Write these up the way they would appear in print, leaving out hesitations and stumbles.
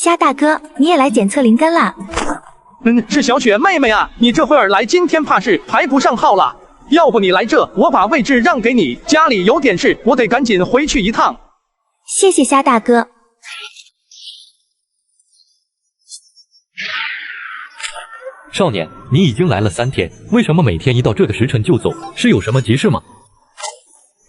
虾大哥，你也来检测灵根了？是小雪妹妹啊，你这会儿来，今天怕是排不上号了。要不你来这，我把位置让给你。家里有点事，我得赶紧回去一趟。谢谢虾大哥。少年，你已经来了3天，为什么每天一到这个时辰就走？是有什么急事吗？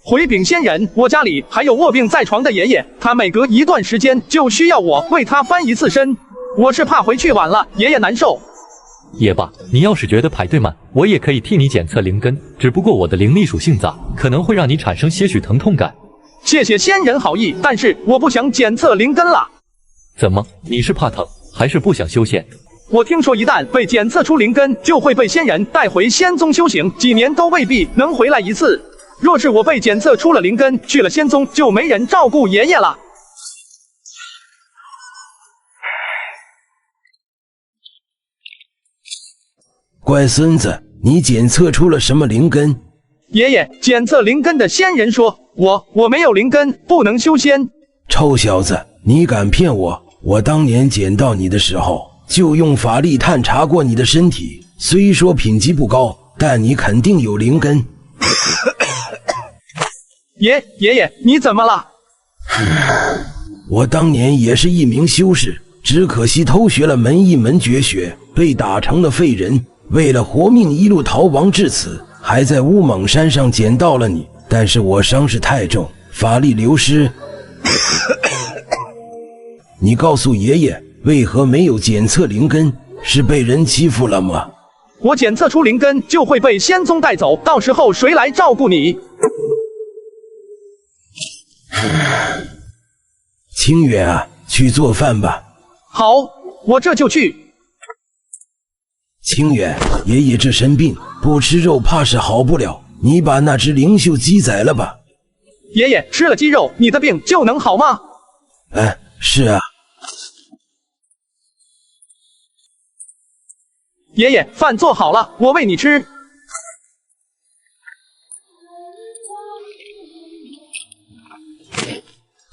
回禀仙人，我家里还有卧病在床的爷爷，他每隔一段时间就需要我为他翻1次身。我是怕回去晚了，爷爷难受。也罢，你要是觉得排队慢，我也可以替你检测灵根，只不过我的灵力属性杂，可能会让你产生些许疼痛感。谢谢仙人好意，但是我不想检测灵根了。怎么，你是怕疼，还是不想修仙？我听说一旦被检测出灵根，就会被仙人带回仙宗修行，几年都未必能回来一次。若是我被检测出了灵根，去了仙宗就没人照顾爷爷了。乖孙子，你检测出了什么灵根？爷爷，检测灵根的仙人说，我没有灵根，不能修仙。臭小子，你敢骗我！我当年捡到你的时候，就用法力探查过你的身体，虽说品级不高，但你肯定有灵根。爷爷，你怎么了？我当年也是一名修士，只可惜偷学了一门绝学，被打成了废人。为了活命，一路逃亡至此，还在乌蒙山上捡到了你，但是我伤势太重，法力流失。你告诉爷爷，为何没有检测灵根？是被人欺负了吗？我检测出灵根就会被仙宗带走，到时候谁来照顾你？清远啊，去做饭吧。好，我这就去。清远，爷爷这身病，不吃肉怕是好不了，你把那只灵秀鸡宰了吧。爷爷，吃了鸡肉，你的病就能好吗？是啊。爷爷，饭做好了，我喂你吃。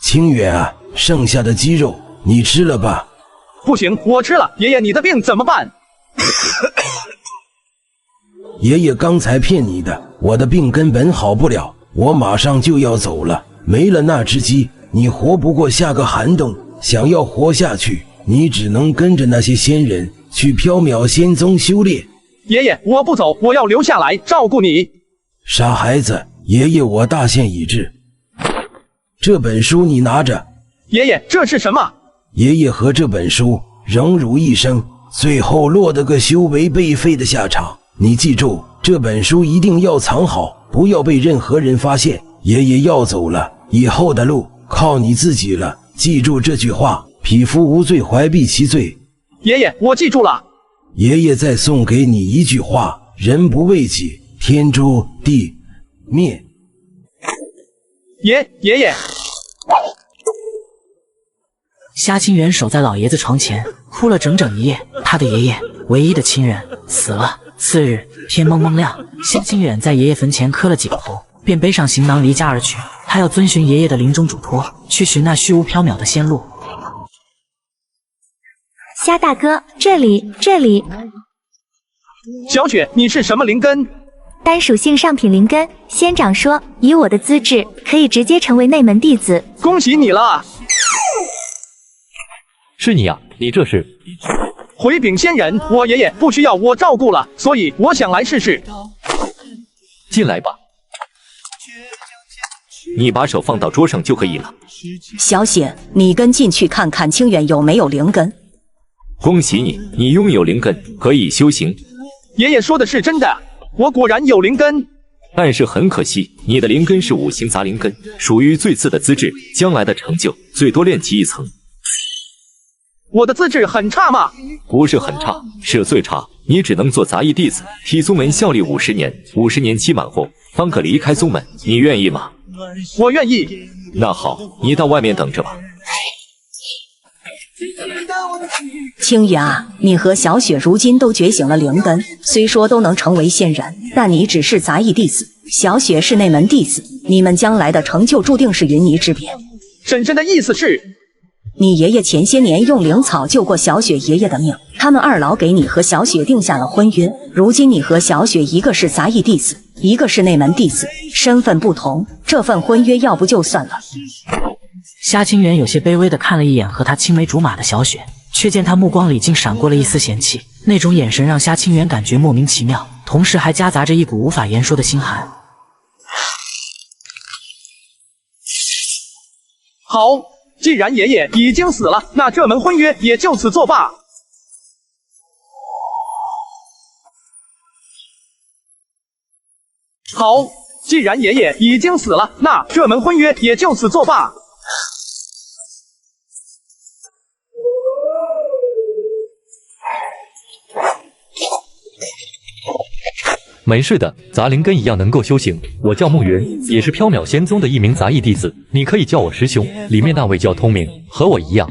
清远啊，剩下的鸡肉你吃了吧。不行，我吃了。爷爷，你的病怎么办？爷爷刚才骗你的，我的病根本好不了，我马上就要走了，没了那只鸡，你活不过下个寒冬。想要活下去，你只能跟着那些仙人去缥缈仙宗修炼。爷爷，我不走，我要留下来照顾你。傻孩子，爷爷我大限已至。这本书你拿着。爷爷，这是什么？爷爷和这本书荣辱一生，最后落得个修为被废的下场。你记住，这本书一定要藏好，不要被任何人发现。爷爷要走了，以后的路靠你自己了。记住这句话，匹夫无罪，怀璧其罪。爷爷，我记住了。爷爷再送给你一句话，人不为己，天诛地灭。爷爷。虾清源守在老爷子床前，哭了整整一夜。他的爷爷，唯一的亲人，死了。次日天蒙蒙亮，虾清远在爷爷坟前磕了几个头，便背上行囊离家而去。他要遵循爷爷的临终嘱托，去寻那虚无缥缈的仙路。虾大哥，这里。小雪，你是什么灵根？单属性上品灵根。仙长说，以我的资质，可以直接成为内门弟子。恭喜你了。是你啊，你这是？回禀仙人，我爷爷不需要我照顾了，所以我想来试试。进来吧。你把手放到桌上就可以了。小雪，你跟进去看看清远有没有灵根。恭喜你，你拥有灵根，可以修行。爷爷说的是真的，我果然有灵根。但是很可惜，你的灵根是五行杂灵根，属于最次的资质，将来的成就最多练级一层。我的资质很差吗？不是很差，是最差。你只能做杂役弟子，替宗门效力50年，50年期满后方可离开宗门。你愿意吗？我愿意。那好，你到外面等着吧。清远啊，你和小雪如今都觉醒了灵根，虽说都能成为仙人，但你只是杂役弟子，小雪是内门弟子，你们将来的成就注定是云泥之别。婶婶的意思是，你爷爷前些年用灵草救过小雪爷爷的命，他们二老给你和小雪定下了婚约。如今你和小雪一个是杂役弟子，一个是内门弟子，身份不同，这份婚约要不就算了。夏清源有些卑微地看了一眼和他青梅竹马的小雪，却见他目光里竟闪过了一丝嫌弃，那种眼神让夏清源感觉莫名其妙，同时还夹杂着一股无法言说的心寒。好，既然爷爷已经死了，那这门婚约也就此作罢。好，既然爷爷已经死了，那这门婚约也就此作罢。没事的，杂灵根一样能够修行。我叫慕云，也是缥缈仙宗的一名杂役弟子，你可以叫我师兄。里面那位叫通明，和我一样。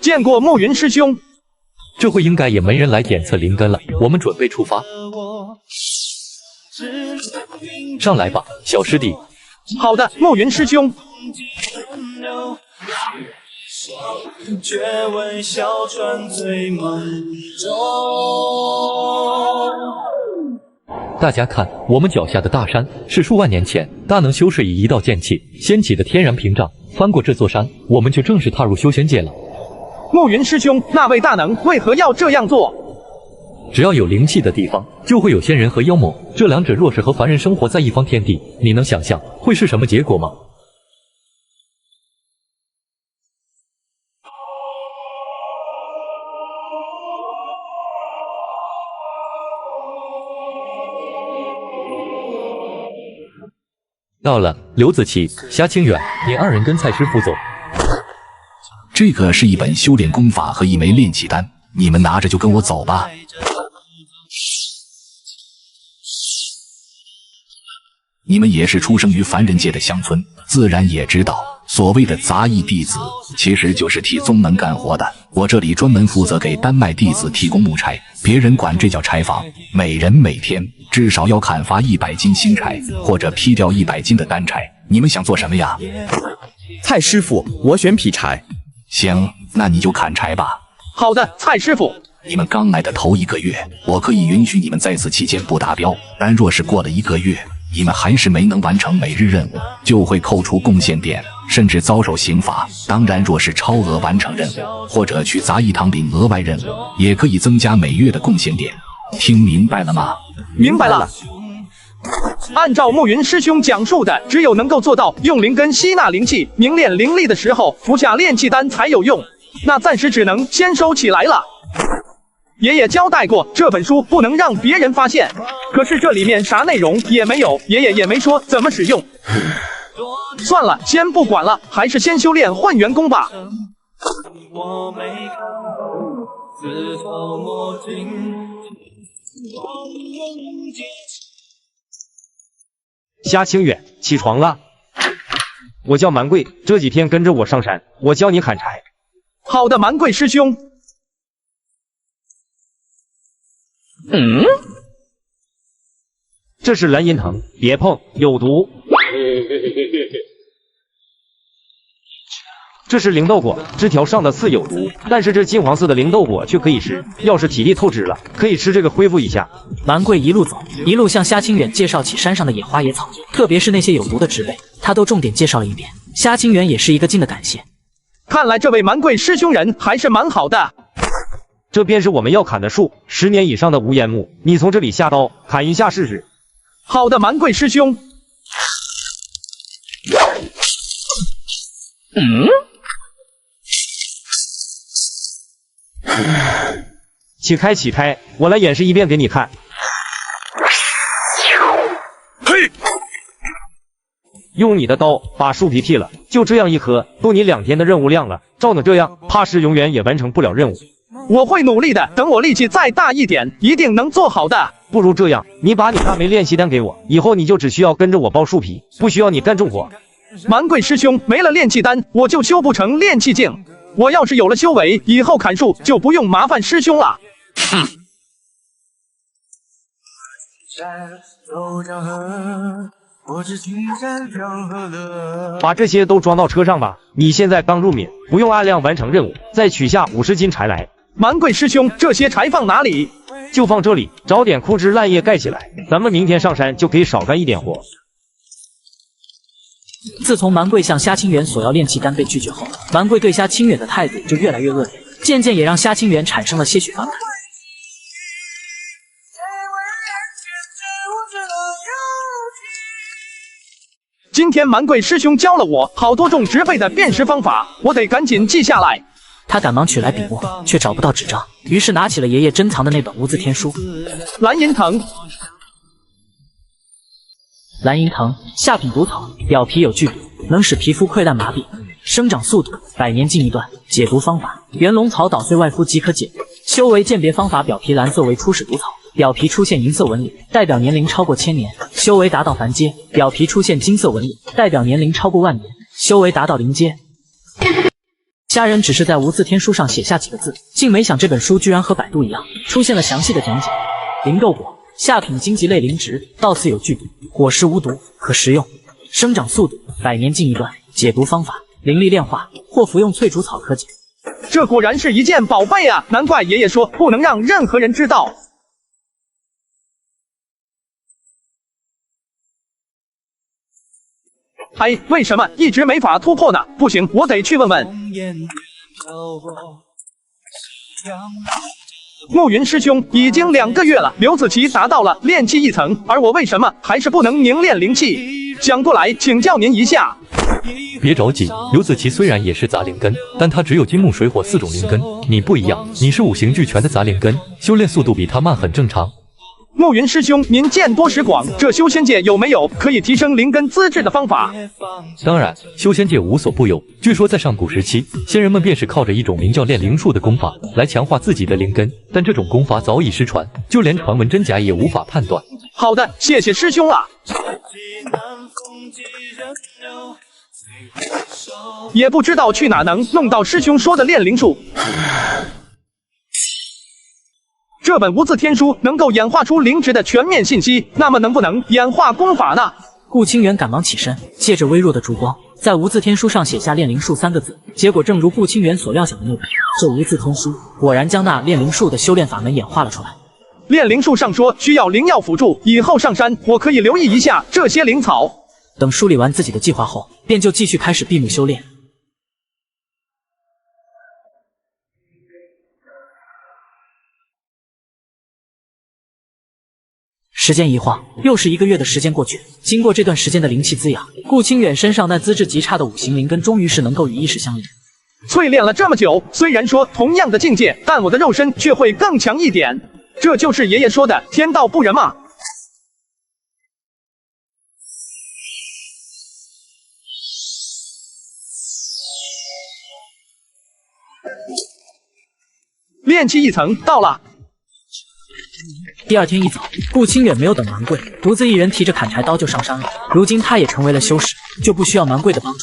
见过慕云师兄。这会应该也没人来检测灵根了，我们准备出发。上来吧，小师弟。好的，慕云师兄。却闻小船醉梦中。大家看，我们脚下的大山是数万年前大能修士以一道剑气掀起的天然屏障，翻过这座山，我们就正式踏入修仙界了。慕云师兄，那位大能为何要这样做？只要有灵气的地方，就会有仙人和妖魔，这两者若是和凡人生活在一方天地，你能想象会是什么结果吗？到了，刘子琪、夏清远，你二人跟蔡师傅走。这个是一本修炼功法和一枚炼气丹，你们拿着就跟我走吧。你们也是出生于凡人界的乡村，自然也知道，所谓的杂役弟子，其实就是替宗门干活的。我这里专门负责给丹麦弟子提供木柴，别人管这叫柴房。每人每天至少要砍伐100斤新柴，或者劈掉100斤的干柴。你们想做什么呀？蔡师傅，我选劈柴。行，那你就砍柴吧。好的，蔡师傅。你们刚来的头1个月，我可以允许你们在此期间不达标，但若是过了1个月，你们还是没能完成每日任务，就会扣除贡献点，甚至遭受刑罚。当然，若是超额完成任务，或者去杂役堂领额外任务，也可以增加每月的贡献点。听明白了吗？明白了。按照慕云师兄讲述的，只有能够做到用灵根吸纳灵气、凝练灵力的时候，服下炼气丹才有用。那暂时只能先收起来了。爷爷交代过，这本书不能让别人发现。可是这里面啥内容也没有，爷爷也没说怎么使用。算了，先不管了，还是先修炼混元功吧。我没看自投魔镜。夏清远，起床了。我叫蛮贵，这几天跟着我上山，我教你砍柴。好的，蛮贵师兄。这是蓝银藤，别碰，有毒。这是灵豆果，枝条上的刺有毒，但是这金黄色的灵豆果却可以吃。要是体力透支了，可以吃这个恢复一下。蛮贵一路走，一路向夏清远介绍起山上的野花野草，特别是那些有毒的植被，他都重点介绍了一遍。夏清远也是一个劲的感谢。看来这位蛮贵师兄人还是蛮好的。这便是我们要砍的树，10年以上的无烟木。你从这里下刀砍一下试试。好的，蛮贵师兄。起开，起开！我来演示一遍给你看。嘿！用你的刀把树皮劈了，就这样一颗，够你2天的任务量了。照你这样，怕是永远也完成不了任务。我会努力的，等我力气再大一点，一定能做好的。不如这样，你把你那枚练习丹给我，以后你就只需要跟着我剥树皮，不需要你干重活。蛮贵师兄，没了炼气丹，我就修不成炼气境。我要是有了修为，以后砍树就不用麻烦师兄了。把这些都装到车上吧。你现在刚入闽，不用按量完成任务，再取下50斤柴来。蛮贵师兄，这些柴放哪里？就放这里，找点枯枝烂叶盖起来。咱们明天上山就可以少干一点活。自从蛮贵向虾清源索要炼气丹被拒绝后，蛮贵对虾清源的态度就越来越恶劣，渐渐也让虾清源产生了些许反感。今天蛮贵师兄教了我好多种植被的辨识方法，我得赶紧记下来。他赶忙取来笔墨，却找不到纸张，于是拿起了爷爷珍藏的那本无字天书。蓝银藤，蓝银藤，下品毒草，表皮有剧毒，能使皮肤溃烂麻痹，生长速度100年进一段。解毒方法：元龙草捣碎外敷即可解毒。修为鉴别方法：表皮蓝色为初始毒草，表皮出现银色纹理，代表年龄超过1000年；修为达到凡阶，表皮出现金色纹理，代表年龄超过10000年；修为达到灵阶。虾人只是在无字天书上写下几个字，竟没想这本书居然和百度一样，出现了详细的讲解。灵豆果，下品荆棘类灵植，倒刺有剧毒，果实无毒，可食用。生长速度100年进一段。解毒方法：灵力炼化，或服用翠竹草可解。这果然是一件宝贝啊！难怪爷爷说不能让任何人知道。哎，为什么一直没法突破呢？不行，我得去问问。暮云师兄，已经2个月了，刘子琪达到了炼气1层，而我为什么还是不能凝练灵气？想过来请教您一下。别着急，刘子琪虽然也是杂灵根，但他只有金木水火4种灵根，你不一样，你是5行俱全的杂灵根，修炼速度比他慢很正常。暮云师兄，您见多识广，这修仙界有没有可以提升灵根资质的方法？当然，修仙界无所不有。据说在上古时期，仙人们便是靠着一种名叫炼灵术的功法来强化自己的灵根，但这种功法早已失传，就连传闻真假也无法判断。好的，谢谢师兄了。也不知道去哪能弄到师兄说的炼灵术。这本无字天书能够演化出灵植的全面信息，那么能不能演化功法呢？顾清源赶忙起身，借着微弱的烛光，在无字天书上写下炼灵术3个字。结果正如顾清源所料想的那般，这无字天书果然将那炼灵术的修炼法门演化了出来。炼灵术上说需要灵药辅助，以后上山我可以留意一下这些灵草。等梳理完自己的计划后，便就继续开始闭目修炼。时间一晃，又是1个月的时间过去。经过这段时间的灵气滋养，顾清远身上那资质极差的5行灵根终于是能够与意识相连。淬炼了这么久，虽然说同样的境界，但我的肉身却会更强一点。这就是爷爷说的天道不仁嘛。炼气1层到了。第2天一早，顾清远没有等蛮贵，独自一人提着砍柴刀就上山了。如今他也成为了修士，就不需要蛮贵的帮助。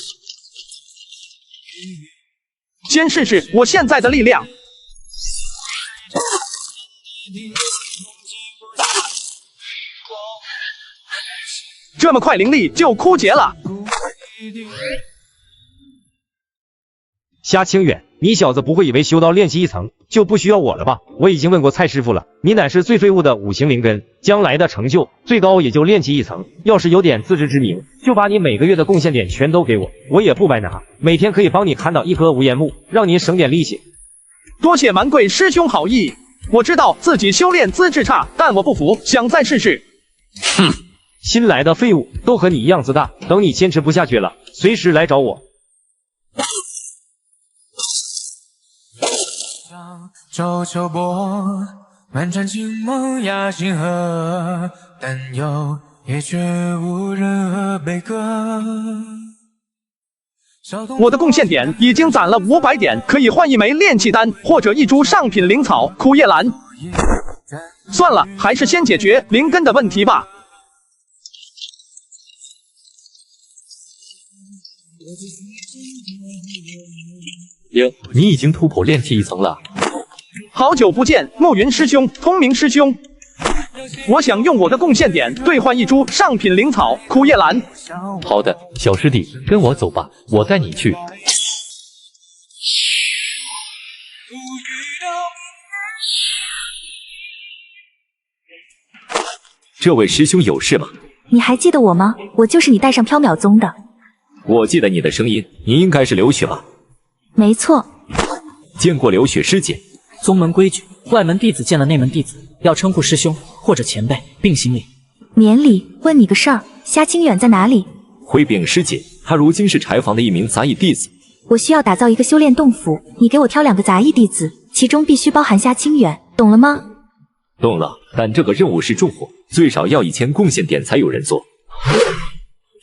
先试试我现在的力量。这么快灵力就枯竭了。虾清远，你小子不会以为修到炼气1层就不需要我了吧？我已经问过蔡师傅了，你乃是最废物的5行灵根，将来的成就最高也就炼气1层。要是有点自知之明，就把你每个月的贡献点全都给我，我也不白拿，每天可以帮你砍倒1棵无烟木，让您省点力气。多谢蛮贵师兄好意，我知道自己修炼资质差，但我不服，想再试试。哼，新来的废物都和你一样自大，等你坚持不下去了，随时来找我。周秋波，漫长情梦压星河，但有也绝无任何悲歌。我的贡献点已经攒了500点，可以换1枚炼气丹或者1株上品灵草苦叶兰。算了，还是先解决灵根的问题吧。你已经突破炼气1层了。好久不见，暮云师兄、通明师兄。我想用我的贡献点兑换一株上品灵草苦叶兰。好的，小师弟，跟我走吧，我带你去。这位师兄有事吗？你还记得我吗？我就是你带上缥缈宗的。我记得你的声音，你应该是刘雪吧？没错。见过刘雪师姐。宗门规矩，外门弟子见了内门弟子，要称呼师兄或者前辈，并行礼。免礼。问你个事儿，夏清远在哪里？回禀师姐，他如今是柴房的一名杂役弟子。我需要打造一个修炼洞府，你给我挑2个杂役弟子，其中必须包含夏清远，懂了吗？懂了，但这个任务是重活，最少要1000贡献点才有人做。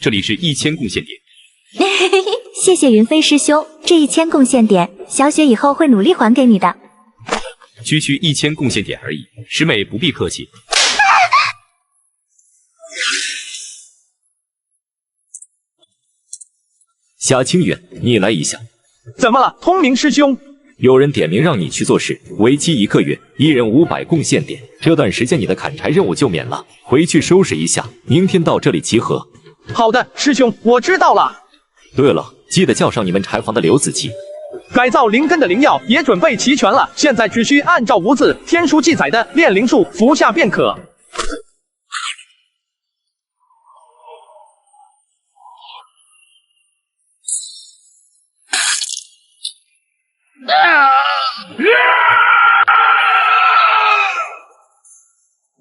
这里是1000贡献点。谢谢云飞师兄，这1000贡献点，小雪以后会努力还给你的。区区1000贡献点而已，师妹不必客气。夏清远，你来一下。怎么了，通明师兄？有人点名让你去做事，为期1个月，1人500贡献点。这段时间你的砍柴任务就免了，回去收拾一下，明天到这里集合。好的，师兄，我知道了。对了，记得叫上你们柴房的刘子琪。改造灵根的灵药也准备齐全了，现在只需按照无字天书记载的炼灵术服下便可。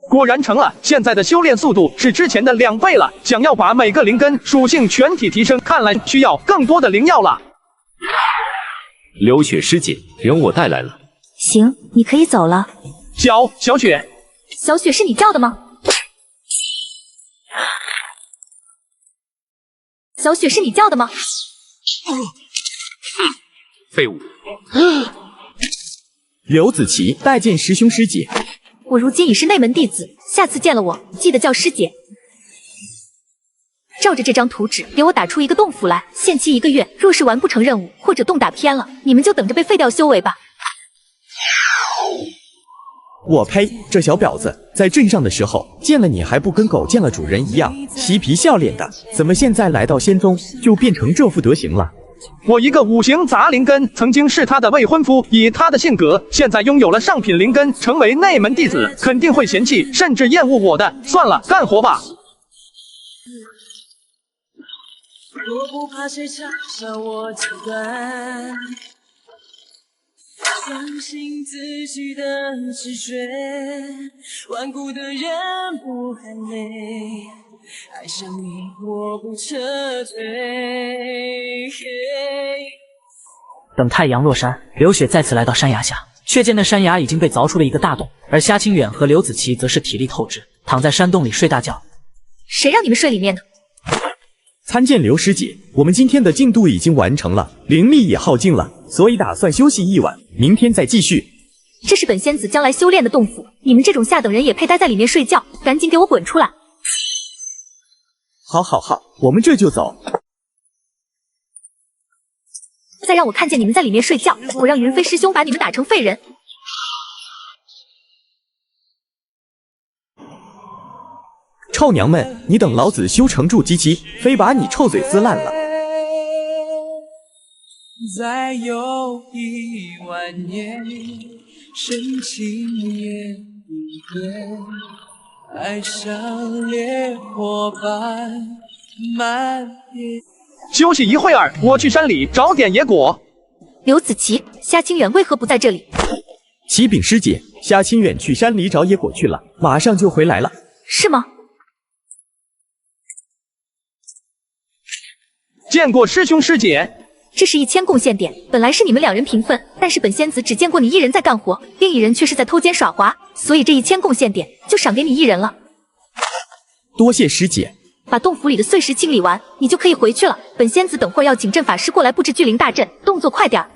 果然成了，现在的修炼速度是之前的2倍了。想要把每个灵根属性全体提升，看来需要更多的灵药了。刘雪师姐，人我带来了。行，你可以走了。小雪，小雪是你叫的吗？小雪是你叫的吗？废物！刘子琪，拜见师兄师姐。我如今已是内门弟子，下次见了我，记得叫师姐。照着这张图纸，给我打出一个洞府来，限期1个月。若是完不成任务，或者洞打偏了，你们就等着被废掉修为吧。我呸！这小婊子，在镇上的时候见了你还不跟狗见了主人一样，嬉皮笑脸的，怎么现在来到仙宗就变成这副德行了？我一个5行杂灵根，曾经是他的未婚夫，以他的性格，现在拥有了上品灵根，成为内门弟子，肯定会嫌弃甚至厌恶我的。算了，干活吧。我不怕谁嘲笑我极端，相信自己的直觉，顽固的人不喊累，爱上你我不撤退。等太阳落山，刘雪再次来到山崖下，却见那山崖已经被凿出了一个大洞，而夏清远和刘子琪则是体力透支，躺在山洞里睡大觉。谁让你们睡里面的？参见刘师姐，我们今天的进度已经完成了，灵力也耗尽了，所以打算休息1晚，明天再继续。这是本仙子将来修炼的洞府，你们这种下等人也配待在里面睡觉？赶紧给我滚出来！好，我们这就走。再让我看见你们在里面睡觉，我让云飞师兄把你们打成废人！臭娘们，你等老子修成筑基期，非把你臭嘴撕烂了！再有1万年，深情也不变，爱像烈火般蔓延。休息一会儿，我去山里找点野果。刘子琪、夏清远为何不在这里？启禀师姐，夏清远去山里找野果去了，马上就回来了。是吗？见过师兄师姐。这是1000贡献点，本来是你们2人平分，但是本仙子只见过你1人在干活，另1人却是在偷奸耍滑，所以这1000贡献点就赏给你1人了。多谢师姐。把洞府里的碎石清理完，你就可以回去了。本仙子等会儿要请阵法师过来布置聚灵大阵，动作快点儿。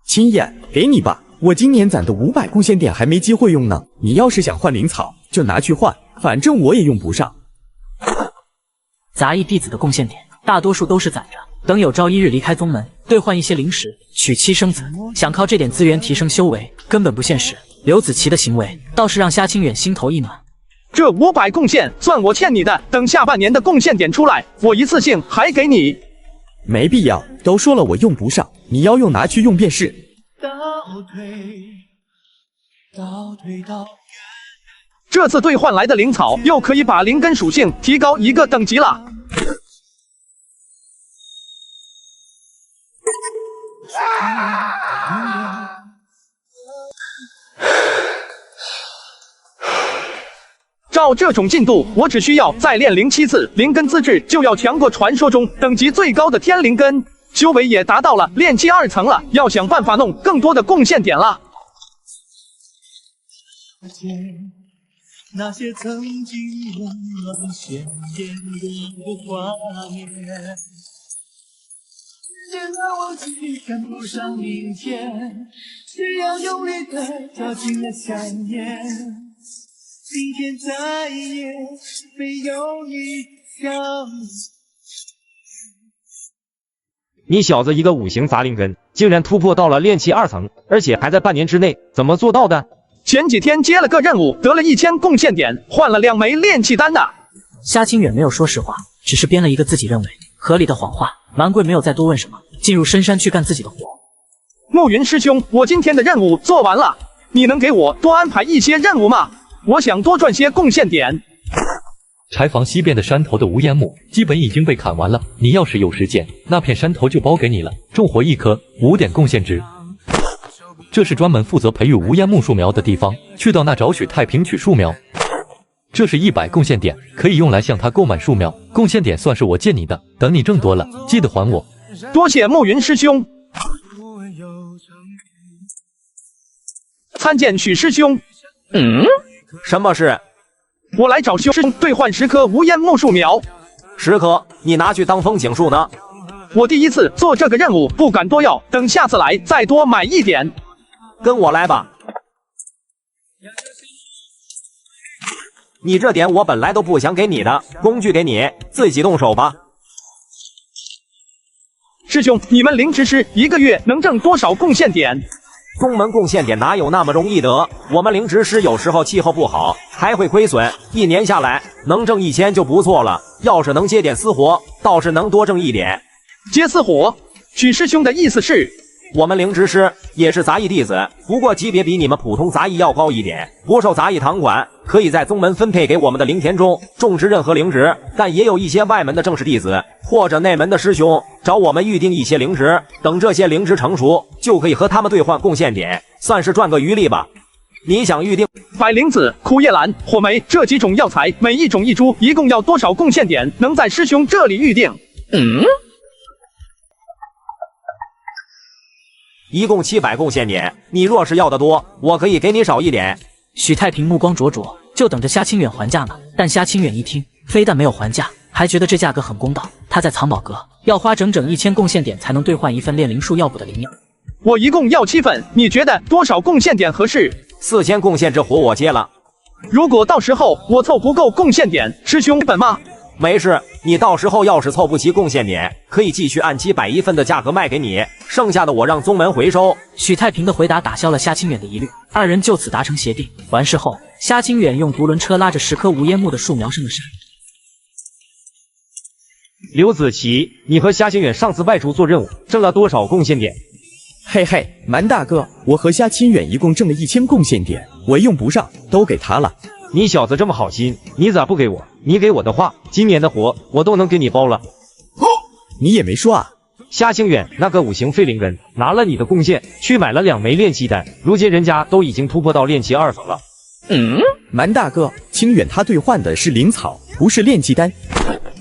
青燕，给你吧，我今年攒的500贡献点还没机会用呢。你要是想换灵草，就拿去换，反正我也用不上。杂役弟子的贡献点大多数都是攒着，等有朝一日离开宗门，兑换一些灵石，娶妻生子。想靠这点资源提升修为，根本不现实。刘子琪的行为倒是让夏清远心头一暖。这500贡献算我欠你的，等下半年的贡献点出来，我一次性还给你。没必要，都说了我用不上，你要用拿去用便是。倒退到这次兑换来的灵草又可以把灵根属性提高1个等级了。照这种进度，我只需要再练07次，灵根资质就要强过传说中等级最高的天灵根，修为也达到了炼气2层了，要想办法弄更多的贡献点了。那些曾经温暖鲜艳的画面，渐渐地忘记赶不上明天，只要用力地跳进了想念，今天再也没有你相你小子一个5行杂灵根，竟然突破到了炼气2层，而且还在半年之内，怎么做到的？前几天接了个任务，得了1000贡献点，换了2枚炼气丹呢。夏清远没有说实话，只是编了一个自己认为合理的谎话。蛮贵没有再多问什么，进入深山去干自己的活。暮云师兄，我今天的任务做完了，你能给我多安排一些任务吗？我想多赚些贡献点。柴房西边的山头的无烟木基本已经被砍完了，你要是有时间，那片山头就包给你了，种活1棵5点贡献值。这是专门负责培育无烟木树苗的地方，去到那找许太平取树苗。这是100贡献点，可以用来向他购买树苗，贡献点算是我借你的，等你挣多了，记得还我。多谢暮云师兄。参见许师兄。什么事？我来找修师兄兑换10棵无烟木树苗。10棵，你拿去当风景树呢？我第一次做这个任务，不敢多要，等下次来再多买一点。跟我来吧。你这点我本来都不想给你的，工具给你，自己动手吧。师兄，你们灵芝师1个月能挣多少贡献点？宗门贡献点哪有那么容易得？我们灵芝师有时候气候不好，还会亏损，1年下来能挣1000就不错了。要是能接点私活，倒是能多挣1点。接私活？许师兄的意思是？我们灵芝师也是杂役弟子，不过级别比你们普通杂役要高一点，不受杂役堂管，可以在宗门分配给我们的灵田中种植任何灵植，但也有一些外门的正式弟子或者内门的师兄找我们预定一些灵植，等这些灵植成熟，就可以和他们兑换贡献点，算是赚个余利吧。你想预定百灵子、苦叶兰、火梅这几种药材，每一种1株，一共要多少贡献点？能在师兄这里预定？一共700贡献点，你若是要的多，我可以给你少一点。许太平目光灼灼，就等着夏清远还价呢。但夏清远一听，非但没有还价，还觉得这价格很公道。他在藏宝阁要花整整1000贡献点才能兑换1份炼灵树药补的灵药。我一共要7份，你觉得多少贡献点合适？4000贡献这活我接了。如果到时候我凑不够贡献点，师兄本吗？没事，你到时候要是凑不齐贡献点，可以继续按700份的价格卖给你，剩下的我让宗门回收。许太平的回答打消了夏清远的疑虑，二人就此达成协定。完事后，夏清远用独轮车拉着10棵无烟木的树苗上了山。刘子琪，你和夏清远上次外出做任务挣了多少贡献点？嘿嘿，蛮大哥，我和夏清远一共挣了1000贡献点，我用不上，都给他了。你小子这么好心，你咋不给我？你给我的话，今年的活我都能给你包了。你也没说啊。夏清远那个5行废灵根拿了你的贡献，去买了2枚炼气丹，如今人家都已经突破到炼气2层了。蛮大哥，清远他兑换的是灵草，不是炼气丹。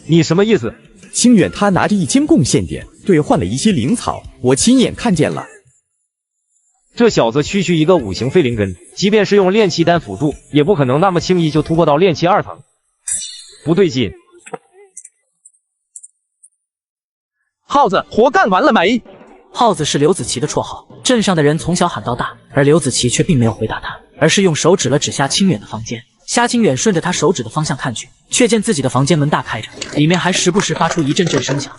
你什么意思？清远他拿着1000贡献点兑换了一些灵草，我亲眼看见了。这小子区区一个5行废灵根，即便是用炼气丹辅助，也不可能那么轻易就突破到炼气2层。不对劲。耗子，活干完了没？耗子是刘子琪的绰号，镇上的人从小喊到大，而刘子琪却并没有回答他，而是用手指了指夏清远的房间。夏清远顺着他手指的方向看去，却见自己的房间门大开着，里面还时不时发出一阵阵声响。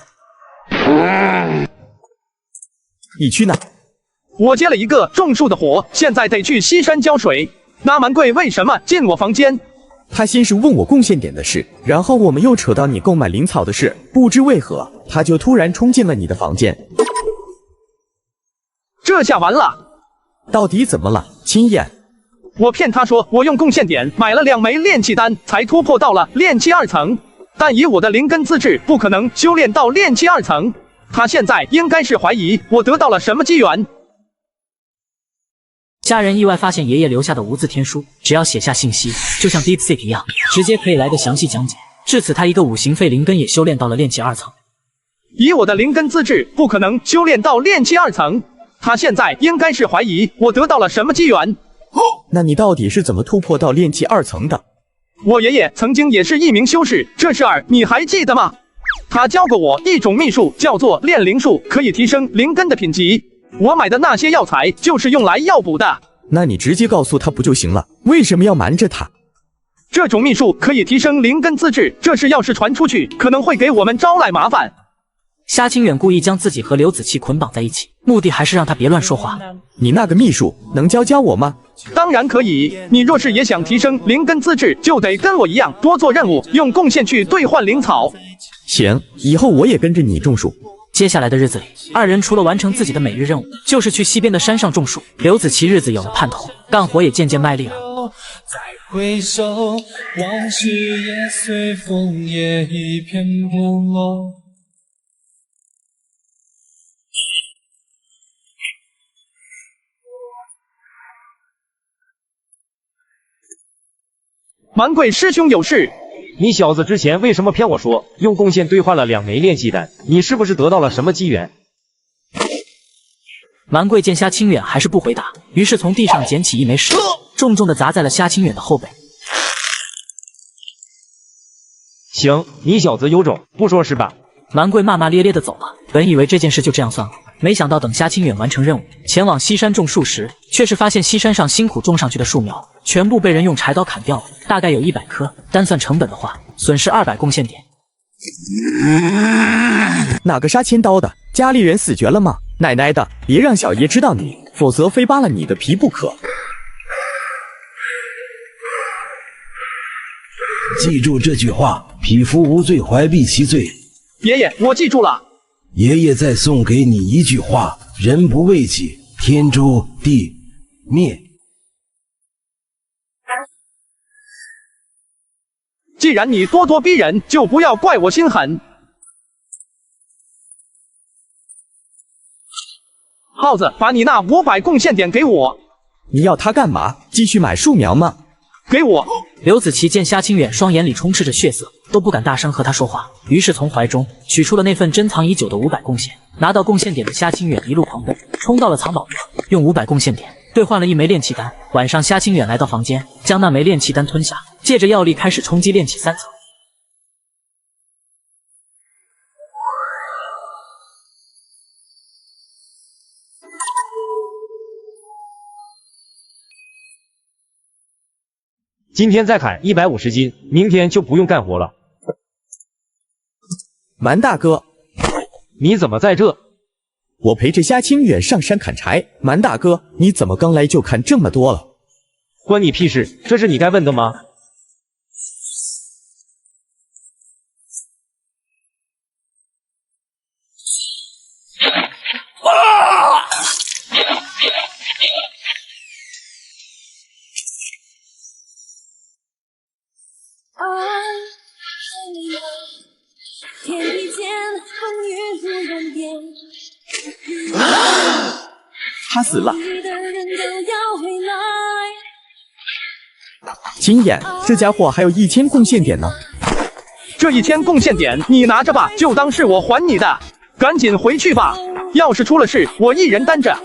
你去哪？我接了一个种树的活，现在得去西山浇水。那蛮贵为什么进我房间？他先是问我贡献点的事，然后我们又扯到你购买灵草的事，不知为何，他就突然冲进了你的房间。这下完了，到底怎么了，青燕？我骗他说我用贡献点买了2枚炼气丹，才突破到了炼气2层，但以我的灵根资质，不可能修炼到炼气2层。他现在应该是怀疑我得到了什么机缘。家人意外发现爷爷留下的无字天书，只要写下信息，就像 DeepSeek 一样，直接可以来个详细讲解。至此，他一个5行废灵根也修炼到了炼气2层。以我的灵根资质，不可能修炼到炼气2层。他现在应该是怀疑我得到了什么机缘。那你到底是怎么突破到炼气2层的？我爷爷曾经也是一名修士，这事儿你还记得吗？他教过我一种秘术，叫做炼灵术，可以提升灵根的品级。我买的那些药材就是用来药补的。那你直接告诉他不就行了？为什么要瞒着他？这种秘术可以提升灵根资质，这事要是传出去，可能会给我们招来麻烦。夏清远故意将自己和刘子期捆绑在一起，目的还是让他别乱说话。你那个秘术能教我吗？当然可以，你若是也想提升灵根资质，就得跟我一样多做任务，用贡献去兑换灵草。行，以后我也跟着你种树。接下来的日子里，二人除了完成自己的每日任务，就是去西边的山上种树。刘子琪日子有了盼头，干活也渐渐卖力了。再回首，往事也随枫叶一片不落。蛮贵师兄有事。你小子之前为什么骗我说用贡献兑换了2枚炼气丹？你是不是得到了什么机缘？蛮贵见夏清远还是不回答，于是从地上捡起一枚石头，重重地砸在了夏清远的后背。行，你小子有种，不说是吧？蛮贵骂骂咧咧地走了。本以为这件事就这样算了，没想到等夏清远完成任务，前往西山种树时，却是发现西山上辛苦种上去的树苗，全部被人用柴刀砍掉了，大概有100棵。单算成本的话，损失200贡献点。哪个杀千刀的？家里人死绝了吗？奶奶的，别让小爷知道你，否则非扒了你的皮不可。记住这句话：匹夫无罪，怀璧其罪。爷爷，我记住了。爷爷再送给你一句话：人不为己，天诛地灭。既然你咄咄逼人，就不要怪我心狠。耗子，把你那500贡献点给我。你要它干嘛？继续买树苗吗？给我。刘子琪见夏清远双眼里充斥着血色，都不敢大声和他说话，于是从怀中取出了那份珍藏已久的500贡献。拿到贡献点的夏清远一路狂奔，冲到了藏宝阁，用500贡献点兑换了1枚炼气丹。晚上，夏清远来到房间，将那枚炼气丹吞下，借着药力开始冲击炼气3层。今天再砍150斤，明天就不用干活了。蛮大哥，你怎么在这？我陪着夏清远上山砍柴。蛮大哥，你怎么刚来就砍这么多了？关你屁事，这是你该问的吗？天地间风雨不能变，他死了。你的人都要回来。青眼，这家伙还有1000贡献点呢。这1000贡献点你拿着吧，就当是我还你的。赶紧回去吧，要是出了事，我一人担着。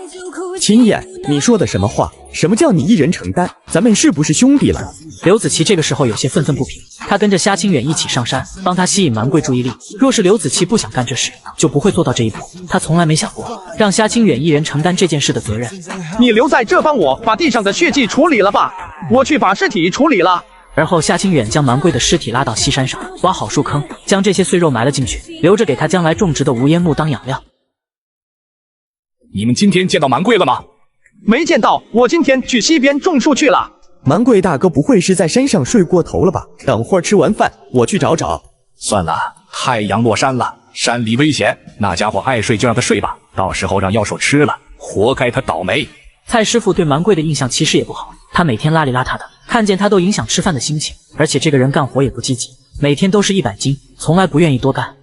青眼，你说的什么话？什么叫你一人承担？咱们是不是兄弟了？刘子琪这个时候有些愤愤不平，他跟着夏清远一起上山，帮他吸引蛮贵注意力。若是刘子琪不想干这事，就不会做到这一步。他从来没想过让夏清远一人承担这件事的责任。你留在这帮我把地上的血迹处理了吧，我去把尸体处理了。而后夏清远将蛮贵的尸体拉到西山上，挖好树坑，将这些碎肉埋了进去，留着给他将来种植的无烟木当养料。你们今天见到蛮贵了吗？没见到，我今天去西边种树去了。蛮贵大哥不会是在山上睡过头了吧？等会儿吃完饭我去找找。算了，太阳落山了，山里危险，那家伙爱睡就让他睡吧，到时候让妖兽吃了，活该他倒霉。蔡师傅对蛮贵的印象其实也不好，他每天邋里邋遢的，看见他都影响吃饭的心情，而且这个人干活也不积极，每天都是100斤，从来不愿意多干。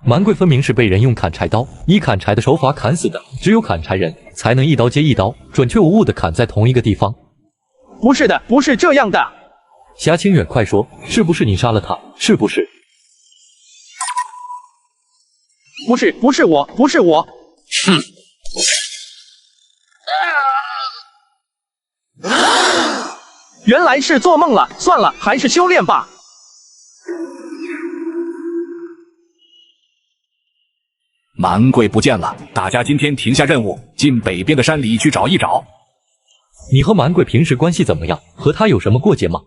蛮贵分明是被人用砍柴刀以砍柴的手法砍死的，只有砍柴人才能一刀接一刀，准确无误的砍在同一个地方。不是的，不是这样的。夏清远，快说，是不是你杀了他？是不是？不是，不是我，不是我。哼！原来是做梦了，算了，还是修炼吧。蛮贵不见了，大家今天停下任务，进北边的山里去找一找。你和蛮贵平时关系怎么样？和他有什么过节吗？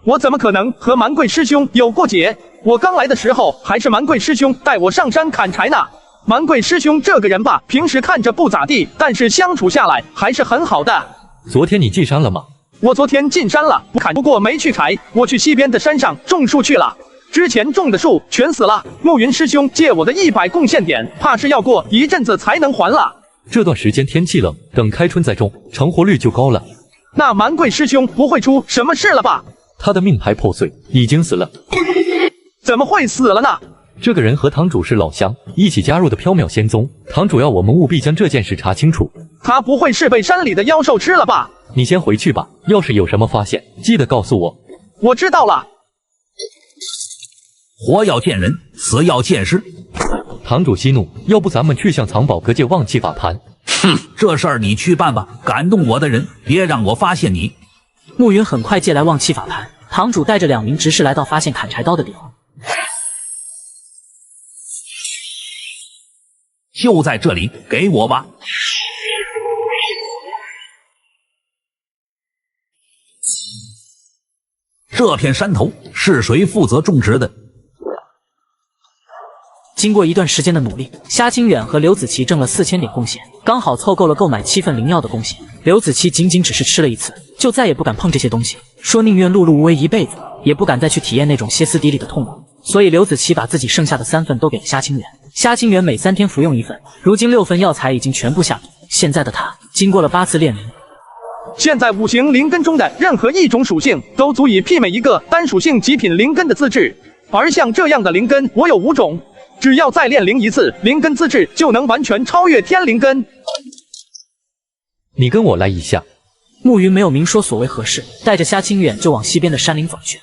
我怎么可能和蛮贵师兄有过节？我刚来的时候还是蛮贵师兄带我上山砍柴呢。蛮贵师兄这个人吧，平时看着不咋地，但是相处下来还是很好的。昨天你进山了吗？我昨天进山了，不过没去采，我去西边的山上种树去了。之前种的树全死了，暮云师兄借我的100贡献点，怕是要过一阵子才能还了。这段时间天气冷，等开春再种，成活率就高了。那蛮贵师兄不会出什么事了吧？他的命牌破碎，已经死了。怎么会死了呢？这个人和堂主是老乡，一起加入的缥缈仙宗。堂主要我们务必将这件事查清楚。他不会是被山里的妖兽吃了吧？你先回去吧，要是有什么发现，记得告诉我。我知道了。活要见人，死要见尸。堂主息怒，要不咱们去向藏宝阁借旺气法盘？哼，这事儿你去办吧，感动我的人，别让我发现你。暮云很快借来旺气法盘，堂主带着2名执事来到发现砍柴刀的地方。就在这里，给我吧。这片山头是谁负责种植的？经过一段时间的努力，夏清远和刘子琪挣了4000点贡献，刚好凑够了购买7份灵药的贡献。刘子琪仅仅只是吃了1次，就再也不敢碰这些东西，说宁愿碌碌无为一辈子，也不敢再去体验那种歇斯底里的痛苦。所以刘子琪把自己剩下的3份都给了夏清远，夏清远每3天服用1份。如今6份药材已经全部下肚，现在的他经过了8次炼灵。现在5行灵根中的任何一种属性都足以媲美一个单属性极品灵根的资质，而像这样的灵根我有5种，只要再炼灵1次，灵根资质就能完全超越天灵根。你跟我来一下。暮云没有明说所谓何事，带着夏清远就往西边的山林走去。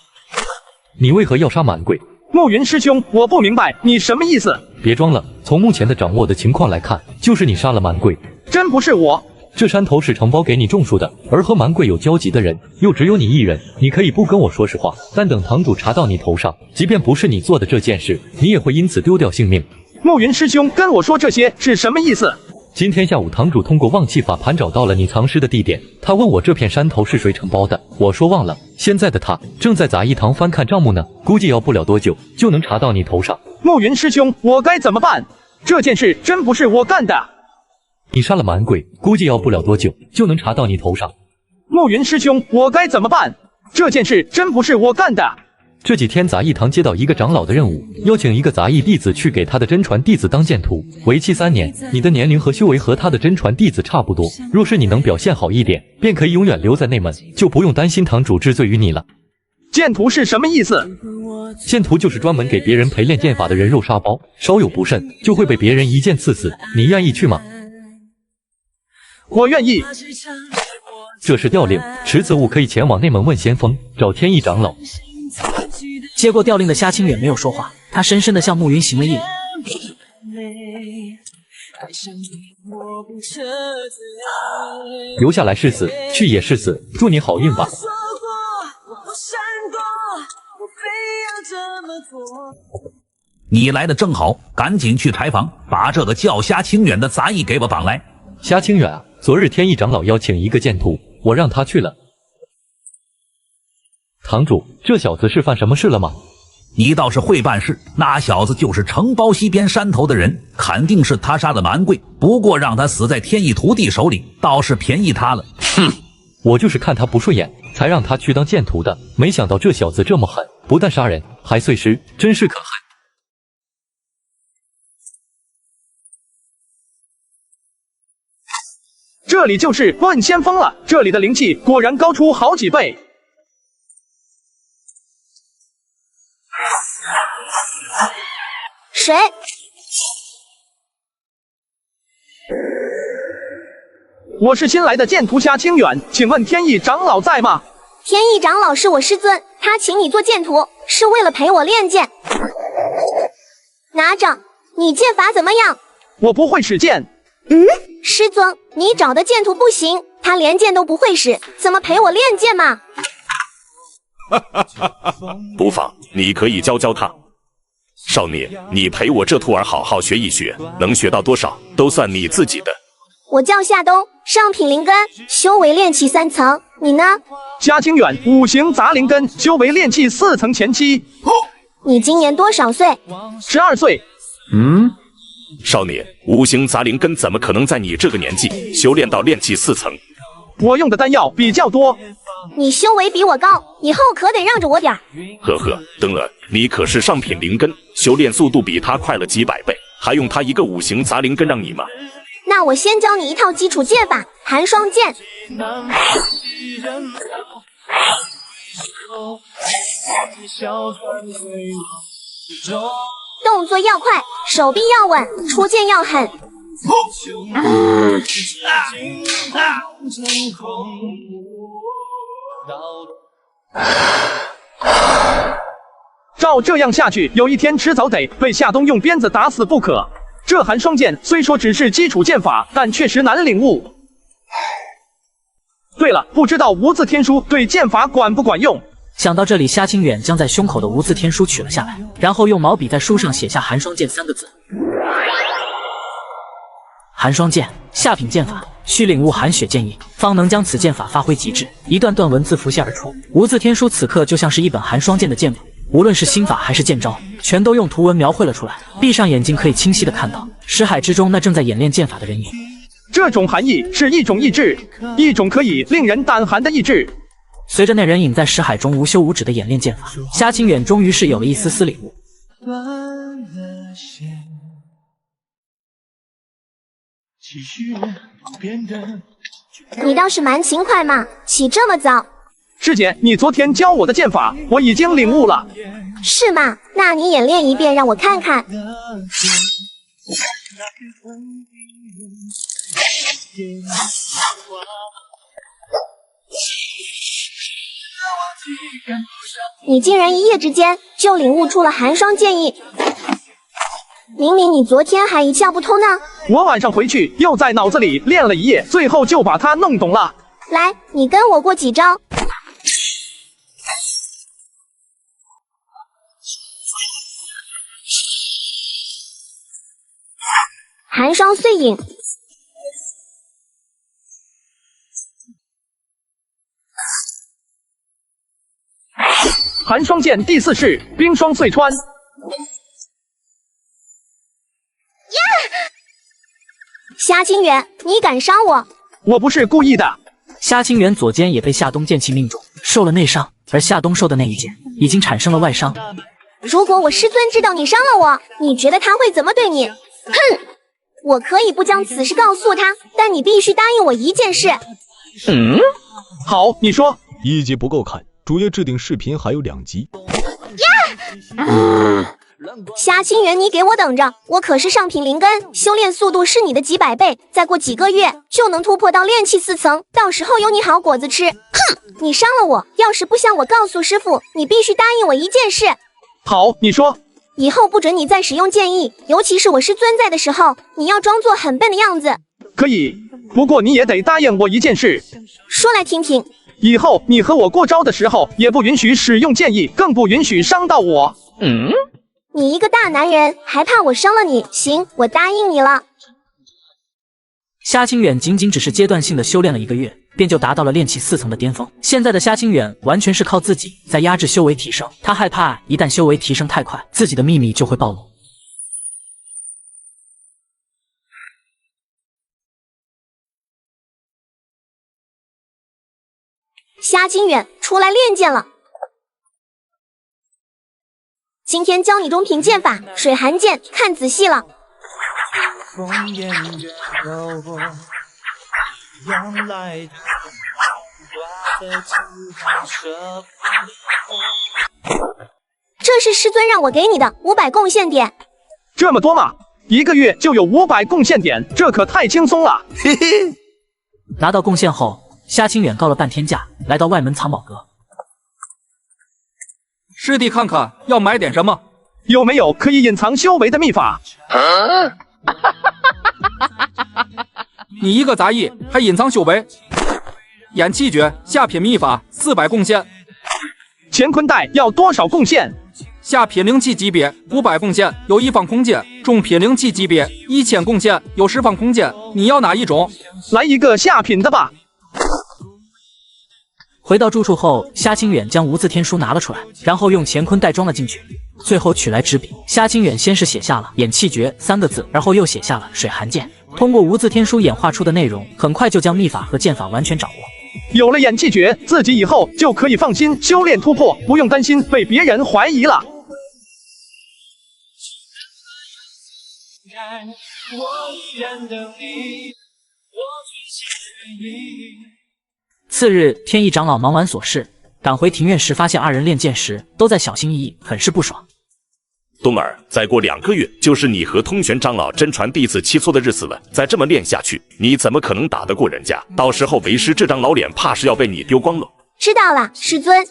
你为何要杀蛮贵？暮云师兄，我不明白你什么意思。别装了，从目前的掌握的情况来看，就是你杀了蛮贵。真不是我。这山头是承包给你种树的，而和蛮贵有交集的人又只有你一人。你可以不跟我说实话，但等堂主查到你头上，即便不是你做的这件事，你也会因此丢掉性命。暮云师兄跟我说这些是什么意思？今天下午，堂主通过旺气法盘找到了你藏尸的地点。他问我这片山头是谁承包的，我说忘了。现在的他正在杂役堂翻看账目呢，估计要不了多久就能查到你头上。暮云师兄，我该怎么办？这件事真不是我干的。你杀了蛮贵，估计要不了多久就能查到你头上。暮云师兄，我该怎么办？这件事真不是我干的。这几天杂役堂接到一个长老的任务，邀请一个杂役弟子去给他的真传弟子当剑徒，为期3年。你的年龄和修为和他的真传弟子差不多，若是你能表现好一点，便可以永远留在内门，就不用担心堂主治罪于你了。剑徒是什么意思？剑徒就是专门给别人陪练剑法的人肉沙包，稍有不慎就会被别人一剑刺死。你愿意去吗？我愿意。这是调令，持此物可以前往内门问先锋，找天意长老。接过调令的夏清远没有说话，他深深地向暮云行了一礼。留下来是死，去也是死，祝你好运吧。你来的正好，赶紧去柴房，把这个叫夏清远的杂役给我绑来。夏清远啊，昨日天意长老邀请一个剑徒，我让他去了。堂主，这小子是犯什么事了吗？你倒是会办事，那小子就是承包西边山头的人，肯定是他杀了蛮贵，不过让他死在天意徒弟手里，倒是便宜他了。哼，我就是看他不顺眼，才让他去当剑徒的，没想到这小子这么狠，不但杀人，还碎尸，真是可恨。这里就是万仙峰了，这里的灵气果然高出好几倍。谁？我是新来的剑徒虾清远，请问天意长老在吗？天意长老是我师尊，他请你做剑徒，是为了陪我练剑。拿着，你剑法怎么样？我不会使剑。师尊，你找的剑徒不行，他连剑都不会使，怎么陪我练剑嘛？不妨，你可以教教他。少年，你陪我这徒儿好好学一学，能学到多少都算你自己的。我叫夏冬，上品灵根，修为炼气3层。你呢？嘉清远，五行杂灵根，修为炼气4层前期。你今年多少岁？12岁。少年，五行杂灵根怎么可能在你这个年纪修炼到炼气4层？我用的丹药比较多。你修为比我高，以后可得让着我点儿。呵呵，登儿，你可是上品灵根，修炼速度比他快了几百倍，还用他一个五行杂灵根让你吗？那我先教你一套基础剑法，寒霜剑。动作要快，手臂要稳，出剑要狠。照这样下去，有一天迟早得被夏冬用鞭子打死不可。这寒霜剑虽说只是基础剑法，但确实难领悟。对了，不知道无字天书对剑法管不管用？想到这里，夏清远将在胸口的无字天书取了下来，然后用毛笔在书上写下寒霜剑3个字。寒霜剑，下品剑法，需领悟寒雪剑意，方能将此剑法发挥极致。一段段文字浮现而出，无字天书此刻就像是一本寒霜剑的剑谱，无论是心法还是剑招，全都用图文描绘了出来。闭上眼睛可以清晰的看到识海之中那正在演练剑法的人影。这种寒意是一种意志，一种可以令人胆寒的意志。随着那人影在识海中无休无止的演练剑法，夏清远终于是有了一丝丝领悟。你倒是蛮勤快嘛，起这么早。师姐，你昨天教我的剑法，我已经领悟了。是吗？那你演练一遍让我看看。你竟然一夜之间就领悟出了寒霜剑意，明明你昨天还一窍不通呢。我晚上回去又在脑子里练了一夜，最后就把它弄懂了。来，你跟我过几招。寒霜碎影，寒霜剑第4式冰霜碎穿。夏清远，你敢伤我？我不是故意的。夏清远左肩也被夏冬剑气命中，受了内伤，而夏冬受的那一剑已经产生了外伤。如果我师尊知道你伤了我，你觉得他会怎么对你？哼！我可以不将此事告诉他，但你必须答应我一件事。好，你说。1集不够看，主页置顶视频还有2集。夏清远，你给我等着！我可是上品灵根，修炼速度是你的几百倍，再过几个月就能突破到炼气4层，到时候有你好果子吃。哼！你伤了我，要是不想我告诉师傅，你必须答应我一件事。好，你说。以后不准你再使用剑意，尤其是我师尊在的时候，你要装作很笨的样子。可以，不过你也得答应我一件事。说来听听。以后你和我过招的时候，也不允许使用剑意，更不允许伤到我。你一个大男人，还怕我伤了你？行，我答应你了。夏清远仅仅只是阶段性的修炼了1个月，便就达到了炼气4层的巅峰。现在的夏清远完全是靠自己在压制修为提升，他害怕一旦修为提升太快，自己的秘密就会暴露。夏清远出来练剑了。今天教你中平剑法水寒剑，看仔细了。这是师尊让我给你的500贡献点。这么多吗？1个月就有500贡献点，这可太轻松了。嘿嘿。拿到贡献后，夏清远告了半天假，来到外门藏宝阁。师弟看看要买点什么？有没有可以隐藏修为的秘法？你一个杂役还隐藏修为？演气诀下品秘法400贡献。乾坤袋要多少贡献？下品灵气级别500贡献，有1放空剑；中品灵气级别1000贡献，有10放空剑。你要哪一种？来一个下品的吧。回到住处后，夏清远将无字天书拿了出来，然后用乾坤袋装了进去，最后取来纸笔。夏清远先是写下了演气诀3个字，然后又写下了水寒剑。通过无字天书演化出的内容，很快就将秘法和剑法完全掌握。有了演气诀，自己以后就可以放心修炼突破，不用担心被别人怀疑了。次日，天意长老忙完琐事，赶回庭院时，发现2人练剑时都在小心翼翼，很是不爽。冬儿，再过2个月就是你和通玄长老真传弟子切磋的日子了，再这么练下去，你怎么可能打得过人家？到时候为师这张老脸，怕是要被你丢光了。知道了，师尊。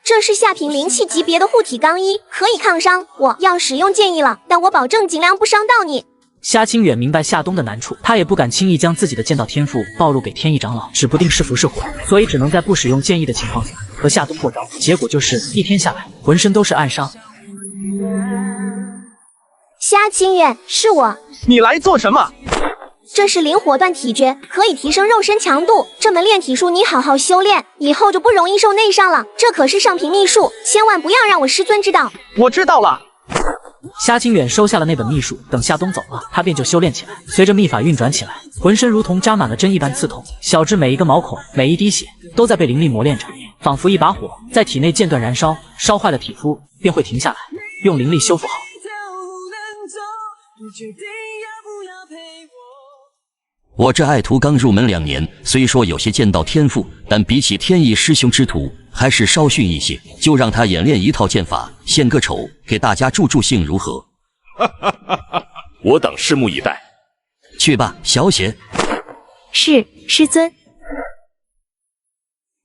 这是下品灵气级别的护体钢衣，可以抗伤。我要使用剑意了，但我保证尽量不伤到你。夏清远明白夏冬的难处，他也不敢轻易将自己的剑道天赋暴露给天意长老，指不定是福是祸，所以只能在不使用剑意的情况下和夏冬过招。结果就是1天下来，浑身都是暗伤。夏清远，是我。你来做什么？这是灵火断体诀，可以提升肉身强度。这门炼体术你好好修炼，以后就不容易受内伤了。这可是上品秘术，千万不要让我师尊知道。我知道了。夏清远收下了那本秘术，等夏冬走了，他便就修炼起来。随着秘法运转起来，浑身如同扎满了针一般刺痛，小至每一个毛孔、每一滴血都在被灵力磨练着，仿佛一把火在体内间断燃烧，烧坏了体肤便会停下来，用灵力修复好。我这爱徒刚入门2年，虽说有些剑道天赋，但比起天意师兄之徒，还是稍逊一些。就让他演练一套剑法，献个丑，给大家助助兴，如何？我等拭目以待。去吧，小雪。是，师尊。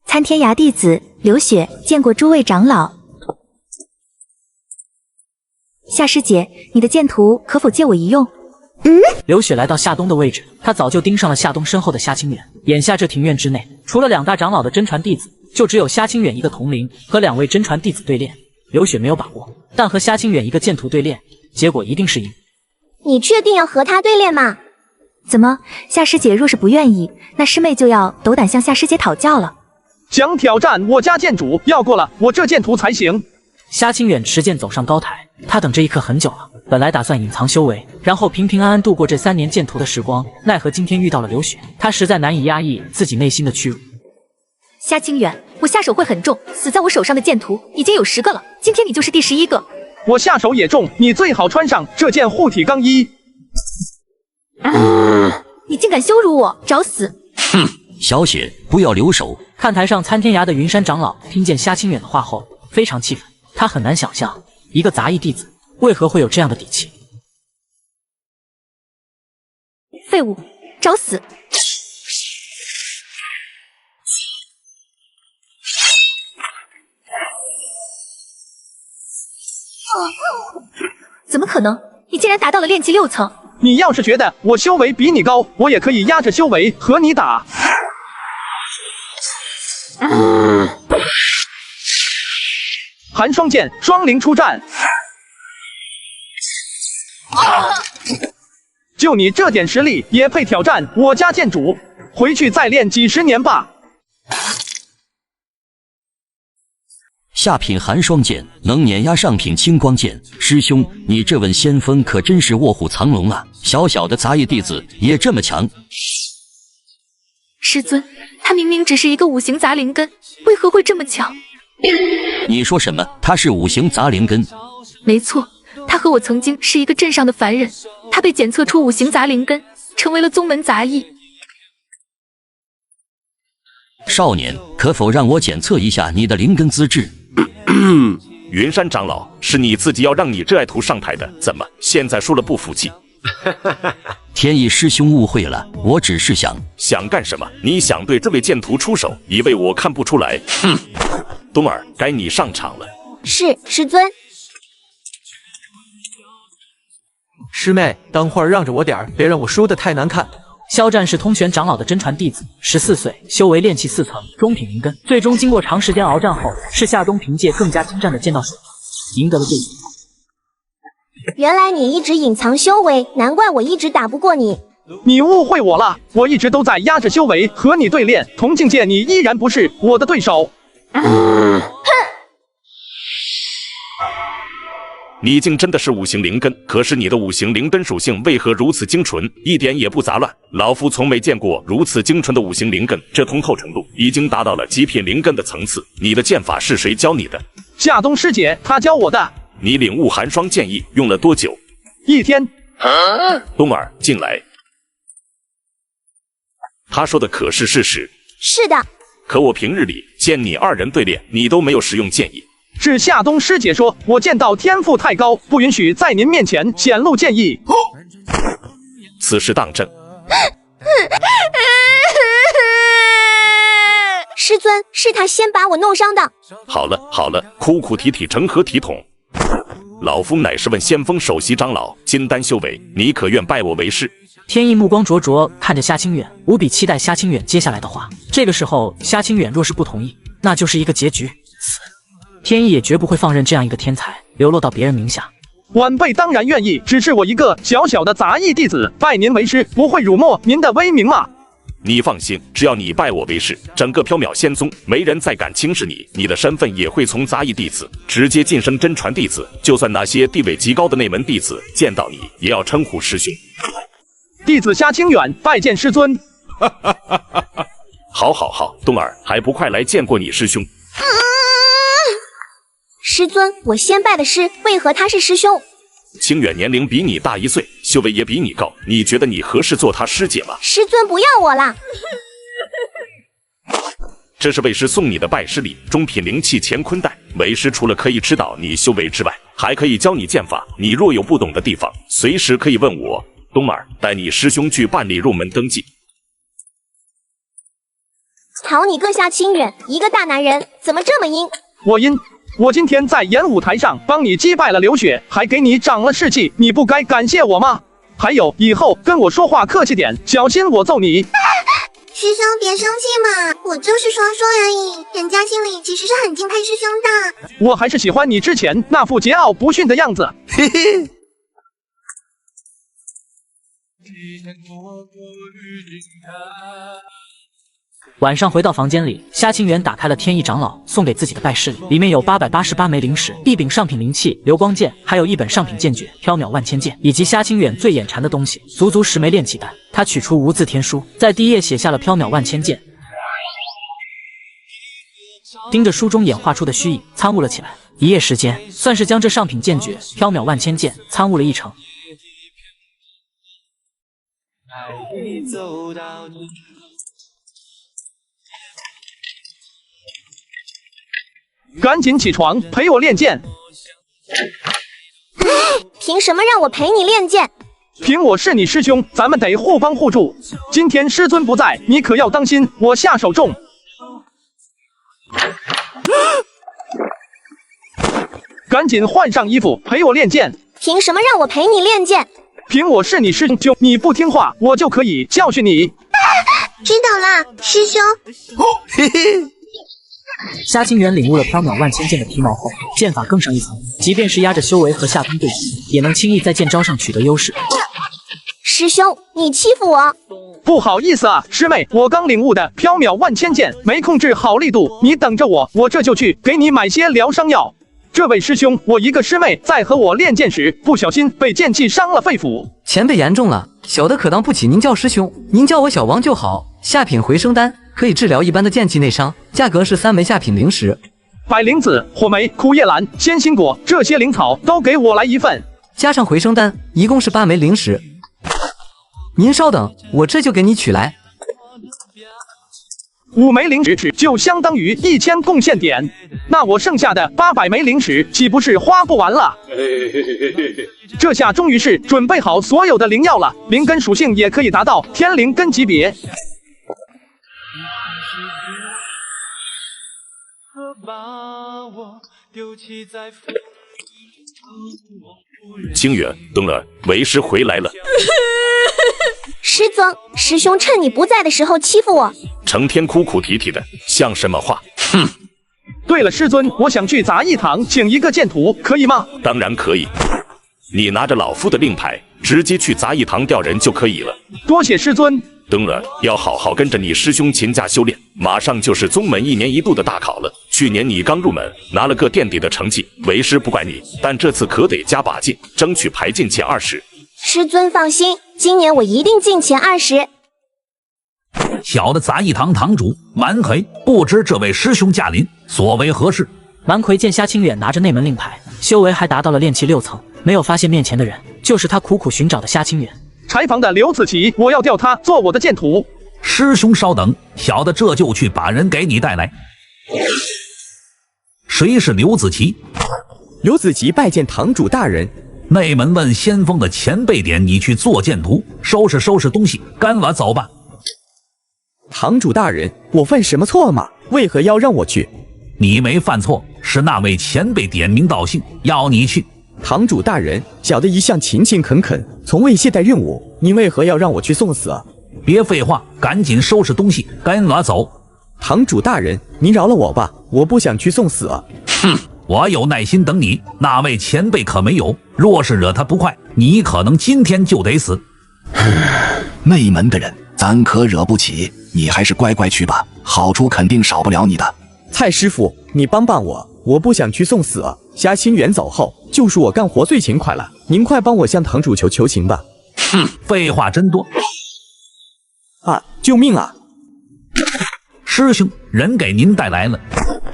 参天涯弟子刘雪见过诸位长老。夏师姐，你的剑图可否借我一用？刘雪来到夏冬的位置，她早就盯上了夏冬身后的夏清远。眼下这庭院之内，除了2大长老的真传弟子，就只有夏清远一个同龄，和2位真传弟子对练。刘雪没有把握，但和夏清远一个剑图对练，结果一定是赢。你确定要和他对练吗？怎么，夏师姐若是不愿意，那师妹就要斗胆向夏师姐讨教了。想挑战我家剑主，要过了我这剑图才行。夏清远持剑走上高台，他等这一刻很久了。本来打算隐藏修为，然后平平安安度过这3年剑图的时光，奈何今天遇到了刘雪，他实在难以压抑自己内心的屈辱。夏清远，我下手会很重，死在我手上的剑图已经有10个了，今天你就是第11个。我下手也重，你最好穿上这件护体钢衣。你竟敢羞辱我，找死！哼，小雪，不要留手。看台上参天涯的云山长老听见夏清远的话后，非常气愤，他很难想象一个杂役弟子为何会有这样的底气。废物，找死！怎么可能？你竟然达到了炼气6层！你要是觉得我修为比你高，我也可以压着修为和你打。寒霜剑，双灵出战。9就你这点实力，也配挑战我家剑主？回去再练几十年吧。下品寒霜剑能碾压上品青光剑，师兄，你这问先锋可真是卧虎藏龙啊！小小的杂役弟子也这么强？师尊，他明明只是一个五行杂灵根，为何会这么强？你说什么？他是五行杂灵根？没错，他和我曾经是一个镇上的凡人，他被检测出五行杂灵根，成为了宗门杂役。少年，可否让我检测一下你的灵根资质？云山长老，是你自己要让你这爱徒上台的，怎么现在输了不服气？天意师兄误会了，我只是想干什么？你想对这位剑徒出手，以为我看不出来？哼！冬儿，该你上场了。是，师尊。师妹，等会儿让着我点儿，别让我输得太难看。肖战是通玄长老的真传弟子，14岁，修为炼气4层，中品灵根。最终经过长时间鏖战后，是夏冬凭借更加精湛的剑道手赢得了这一。原来你一直隐藏修为，难怪我一直打不过你。你误会我了，我一直都在压着修为和你对练，同境界你依然不是我的对手。哼！你竟真的是五行灵根，可是你的五行灵根属性为何如此精纯，一点也不杂乱？老夫从没见过如此精纯的五行灵根，这通透程度已经达到了极品灵根的层次。你的剑法是谁教你的？夏冬师姐，她教我的。你领悟寒霜剑意用了多久？1天。冬儿，进来。他说的可是事实？是的。可我平日里见你2人对练，你都没有使用剑意。是夏冬师姐说，我剑道天赋太高，不允许在您面前显露剑意。此事当真？师尊，是他先把我弄伤的。好了好了，哭哭啼啼成何体统？老夫乃是问先锋首席长老金丹修为，你可愿拜我为师？天意目光灼灼看着夏清远，无比期待夏清远接下来的话。这个时候，夏清远若是不同意，那就是一个结局，死。天意也绝不会放任这样一个天才流落到别人名下。晚辈当然愿意，只是我一个小小的杂役弟子，拜您为师，不会辱没您的威名吗？你放心，只要你拜我为师，整个缥缈仙宗没人再敢轻视你，你的身份也会从杂役弟子直接晋升真传弟子。就算那些地位极高的内门弟子见到你，也要称呼师兄。弟子夏清远拜见师尊。好好好，冬儿，还不快来见过你师兄？师尊，我先拜的师，为何他是师兄？清远年龄比你大1岁，修为也比你高，你觉得你合适做他师姐吗？师尊不要我啦！这是为师送你的拜师礼，中品灵气乾坤袋。为师除了可以指导你修为之外，还可以教你剑法。你若有不懂的地方，随时可以问我。冬儿，带你师兄去办理入门登记。好你个夏清远，一个大男人怎么这么阴？我今天在演武台上帮你击败了刘雪，还给你长了士气，你不该感谢我吗？还有，以后跟我说话客气点，小心我揍你。师兄别生气嘛，我就是说而已，人家心里其实是很敬佩师兄的。我还是喜欢你之前那副桀骜不驯的样子。嘿嘿。晚上回到房间里，夏清远打开了天意长老送给自己的拜师礼，里面有888枚灵石、1柄上品灵器流光剑，还有1本上品剑诀缥缈万千剑，以及夏清远最眼馋的东西足足10枚炼气丹。他取出无字天书，在第一页写下了缥缈万千剑，盯着书中演化出的虚影参悟了起来。一夜时间，算是将这上品剑诀缥缈万千剑参悟了1成。赶紧起床陪我练剑。凭什么让我陪你练剑？凭我是你师兄，咱们得互帮互助。今天师尊不在，你可要当心，我下手重。赶紧换上衣服陪我练剑。凭什么让我陪你练剑？凭我是你师兄，你不听话，我就可以教训你。知道了，师兄。嘿嘿。夏清远领悟了缥缈万千剑的皮毛后，剑法更上一层，即便是压着修为和夏冬对峙，也能轻易在剑招上取得优势。师师兄，你欺负我！不好意思啊，师妹，我刚领悟的缥缈万千剑没控制好力度，你等着我，我这就去给你买些疗伤药。这位师兄，我一个师妹在和我练剑时，不小心被剑气伤了肺腑。前辈严重了，小的可当不起您叫师兄，您叫我小王就好。下品回生丹可以治疗一般的剑气内伤，价格是3枚下品灵石。百灵子、火梅、枯叶兰、鲜心果这些灵草都给我来1份，加上回生丹，一共是8枚灵石。您稍等，我这就给你取来。 5枚灵石就相当于1000贡献点，那我剩下的800枚灵石岂不是花不完了？这下终于是准备好所有的灵药了，灵根属性也可以达到天灵根级别。清远，等等，为师回来了。师尊，师兄趁你不在的时候欺负我，成天哭哭啼啼的，像什么话？哼！对了，师尊，我想去杂役堂请一个剑徒，可以吗？当然可以，你拿着老夫的令牌，直接去杂役堂调人就可以了。多谢师尊。等等，要好好跟着你师兄勤加修炼，马上就是宗门1年1度的大考了。去年你刚入门，拿了个垫底的成绩，为师不怪你，但这次可得加把劲，争取排进前20。师尊放心，今年我一定进前20。小的杂役堂堂主蛮魁，不知这位师兄驾临，所为何事？蛮魁见夏清远拿着内门令牌，修为还达到了炼气6层，没有发现面前的人就是他苦苦寻找的夏清远。柴房的刘子琪，我要调他做我的剑徒。师兄稍等，小的这就去把人给你带来。谁是刘子琪？刘子琪拜见堂主大人。内门问先锋的前辈点你去做剑徒，收拾收拾东西，跟我走吧。堂主大人，我犯什么错吗？为何要让我去？你没犯错，是那位前辈点名道姓，要你去。堂主大人，小的一向勤勤恳恳，从未懈怠任务，您为何要让我去送死啊？别废话，赶紧收拾东西，跟我走。堂主大人，您饶了我吧，我不想去送死啊。哼，我有耐心等你，那位前辈可没有。若是惹他不快，你可能今天就得死。内门的人，咱可惹不起，你还是乖乖去吧，好处肯定少不了你的。蔡师傅，你帮帮我，我不想去送死啊。夏清远走后，就是我干活最勤快了，您快帮我向堂主求情吧。哼，废话真多。啊！救命啊！师兄，人给您带来了。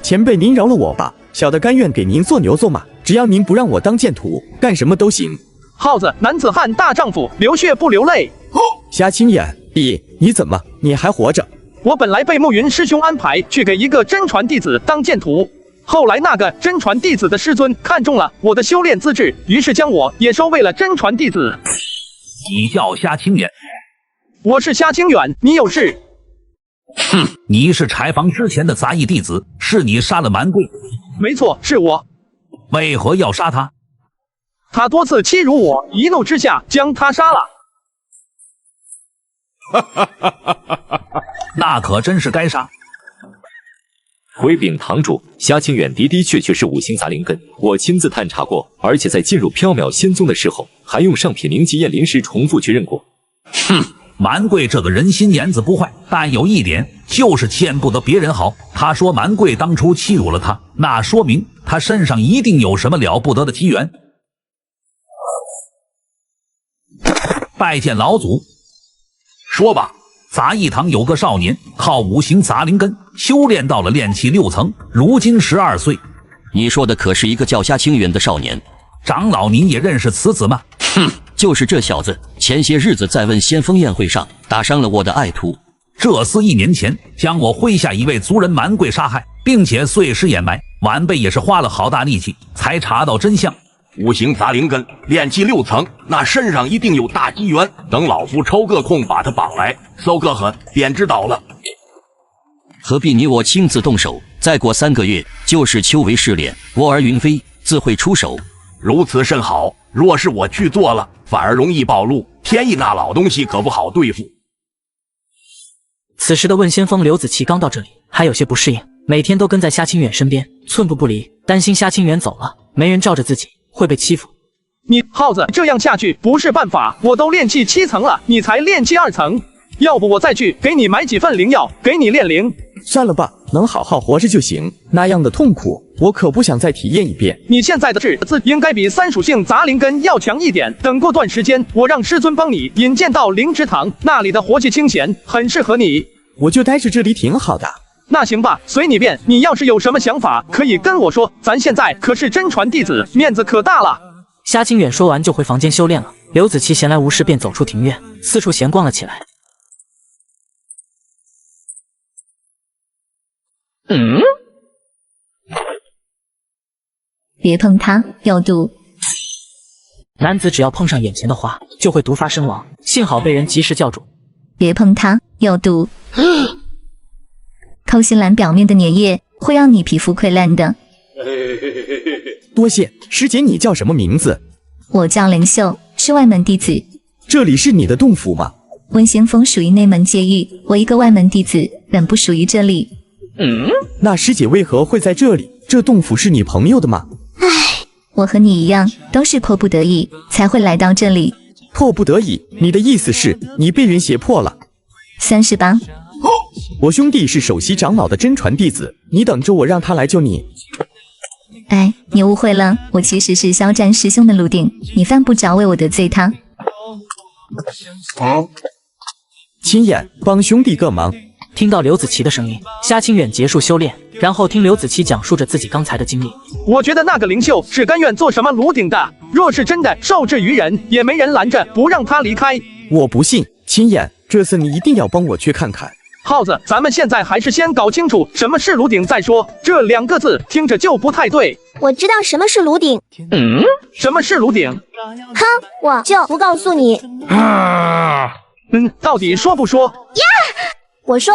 前辈，您饶了我吧，小的甘愿给您做牛做马，只要您不让我当剑徒，干什么都行。耗子，男子汉大丈夫，流血不流泪。夏清远，你怎么？你还活着？我本来被暮云师兄安排去给一个真传弟子当剑徒，后来那个真传弟子的师尊看中了我的修炼资质，于是将我也收为了真传弟子。你叫夏清远？我是夏清远，你有事？哼，你是柴房之前的杂役弟子，是你杀了蛮贵？没错，是我。为何要杀他？他多次欺辱我，一怒之下将他杀了。那可真是该杀。回禀堂主，夏清远的确是5星杂灵根，我亲自探查过，而且在进入缥缈仙宗的时候，还用上品灵级验灵石重复确认过。哼，蛮贵这个人心眼子不坏，但有一点就是见不得别人好。他说蛮贵当初欺辱了他，那说明他身上一定有什么了不得的机缘。拜见老祖。说吧，杂役堂有个少年，靠5行杂灵根修炼到了炼气6层，如今12岁。你说的可是一个叫夏清远的少年？长老，您也认识此子吗？哼，就是这小子，前些日子在问先锋宴会上打伤了我的爱徒。这厮1年前将我麾下一位族人蛮贵杀害，并且碎尸掩埋，晚辈也是花了好大力气才查到真相。5行杂灵根，炼气6层，那身上一定有大机缘。等老夫抽个空把他绑来，搜个狠，便知道了。何必你我亲自动手？再过3个月就是秋闱试炼，我儿云飞自会出手。如此甚好。若是我去做了，反而容易暴露。天意那老东西可不好对付。此时的问先锋刘子琪刚到这里，还有些不适应，每天都跟在夏清远身边，寸步不离，担心夏清远走了，没人罩着自己会被欺负。你耗子，这样下去不是办法。我都炼气7层了，你才炼气2层，要不我再去给你买几份灵药，给你炼灵。算了吧，能好好活着就行。那样的痛苦，我可不想再体验一遍。你现在的质子应该比3属性杂灵根要强一点。等过段时间，我让师尊帮你引荐到灵芝堂，那里的活气清闲，很适合你。我就待着这里挺好的。那行吧，随你便。你要是有什么想法，可以跟我说。咱现在可是真传弟子，面子可大了。夏清远说完就回房间修炼了。刘子琪闲来无事便走出庭院，四处闲逛了起来。别碰它，有毒。男子只要碰上眼前的花，就会毒发身亡，幸好被人及时叫住。别碰它，有毒。扣心兰表面的粘液会让你皮肤溃烂的。多谢师姐，你叫什么名字？我叫灵秀，是外门弟子。这里是你的洞府吗？温先锋属于内门界域，我一个外门弟子，本不属于这里。那师姐为何会在这里？这洞府是你朋友的吗？我和你一样，都是迫不得已才会来到这里。迫不得已？你的意思是你被人胁迫了？38。我兄弟是首席长老的真传弟子，你等着我让他来救你。哎，你误会了，我其实是肖战师兄的炉鼎，你犯不着为我得罪他。亲眼帮兄弟个忙。听到刘子琪的声音，夏清远结束修炼，然后听刘子琪讲述着自己刚才的经历。我觉得那个灵秀是甘愿做什么炉鼎的，若是真的受制于人，也没人拦着不让他离开。我不信，亲眼，这次你一定要帮我去看看。耗子，咱们现在还是先搞清楚什么是炉鼎再说，这2个字听着就不太对。我知道什么是炉鼎。什么是炉鼎？哼，我就不告诉你。到底说不说？呀！我说，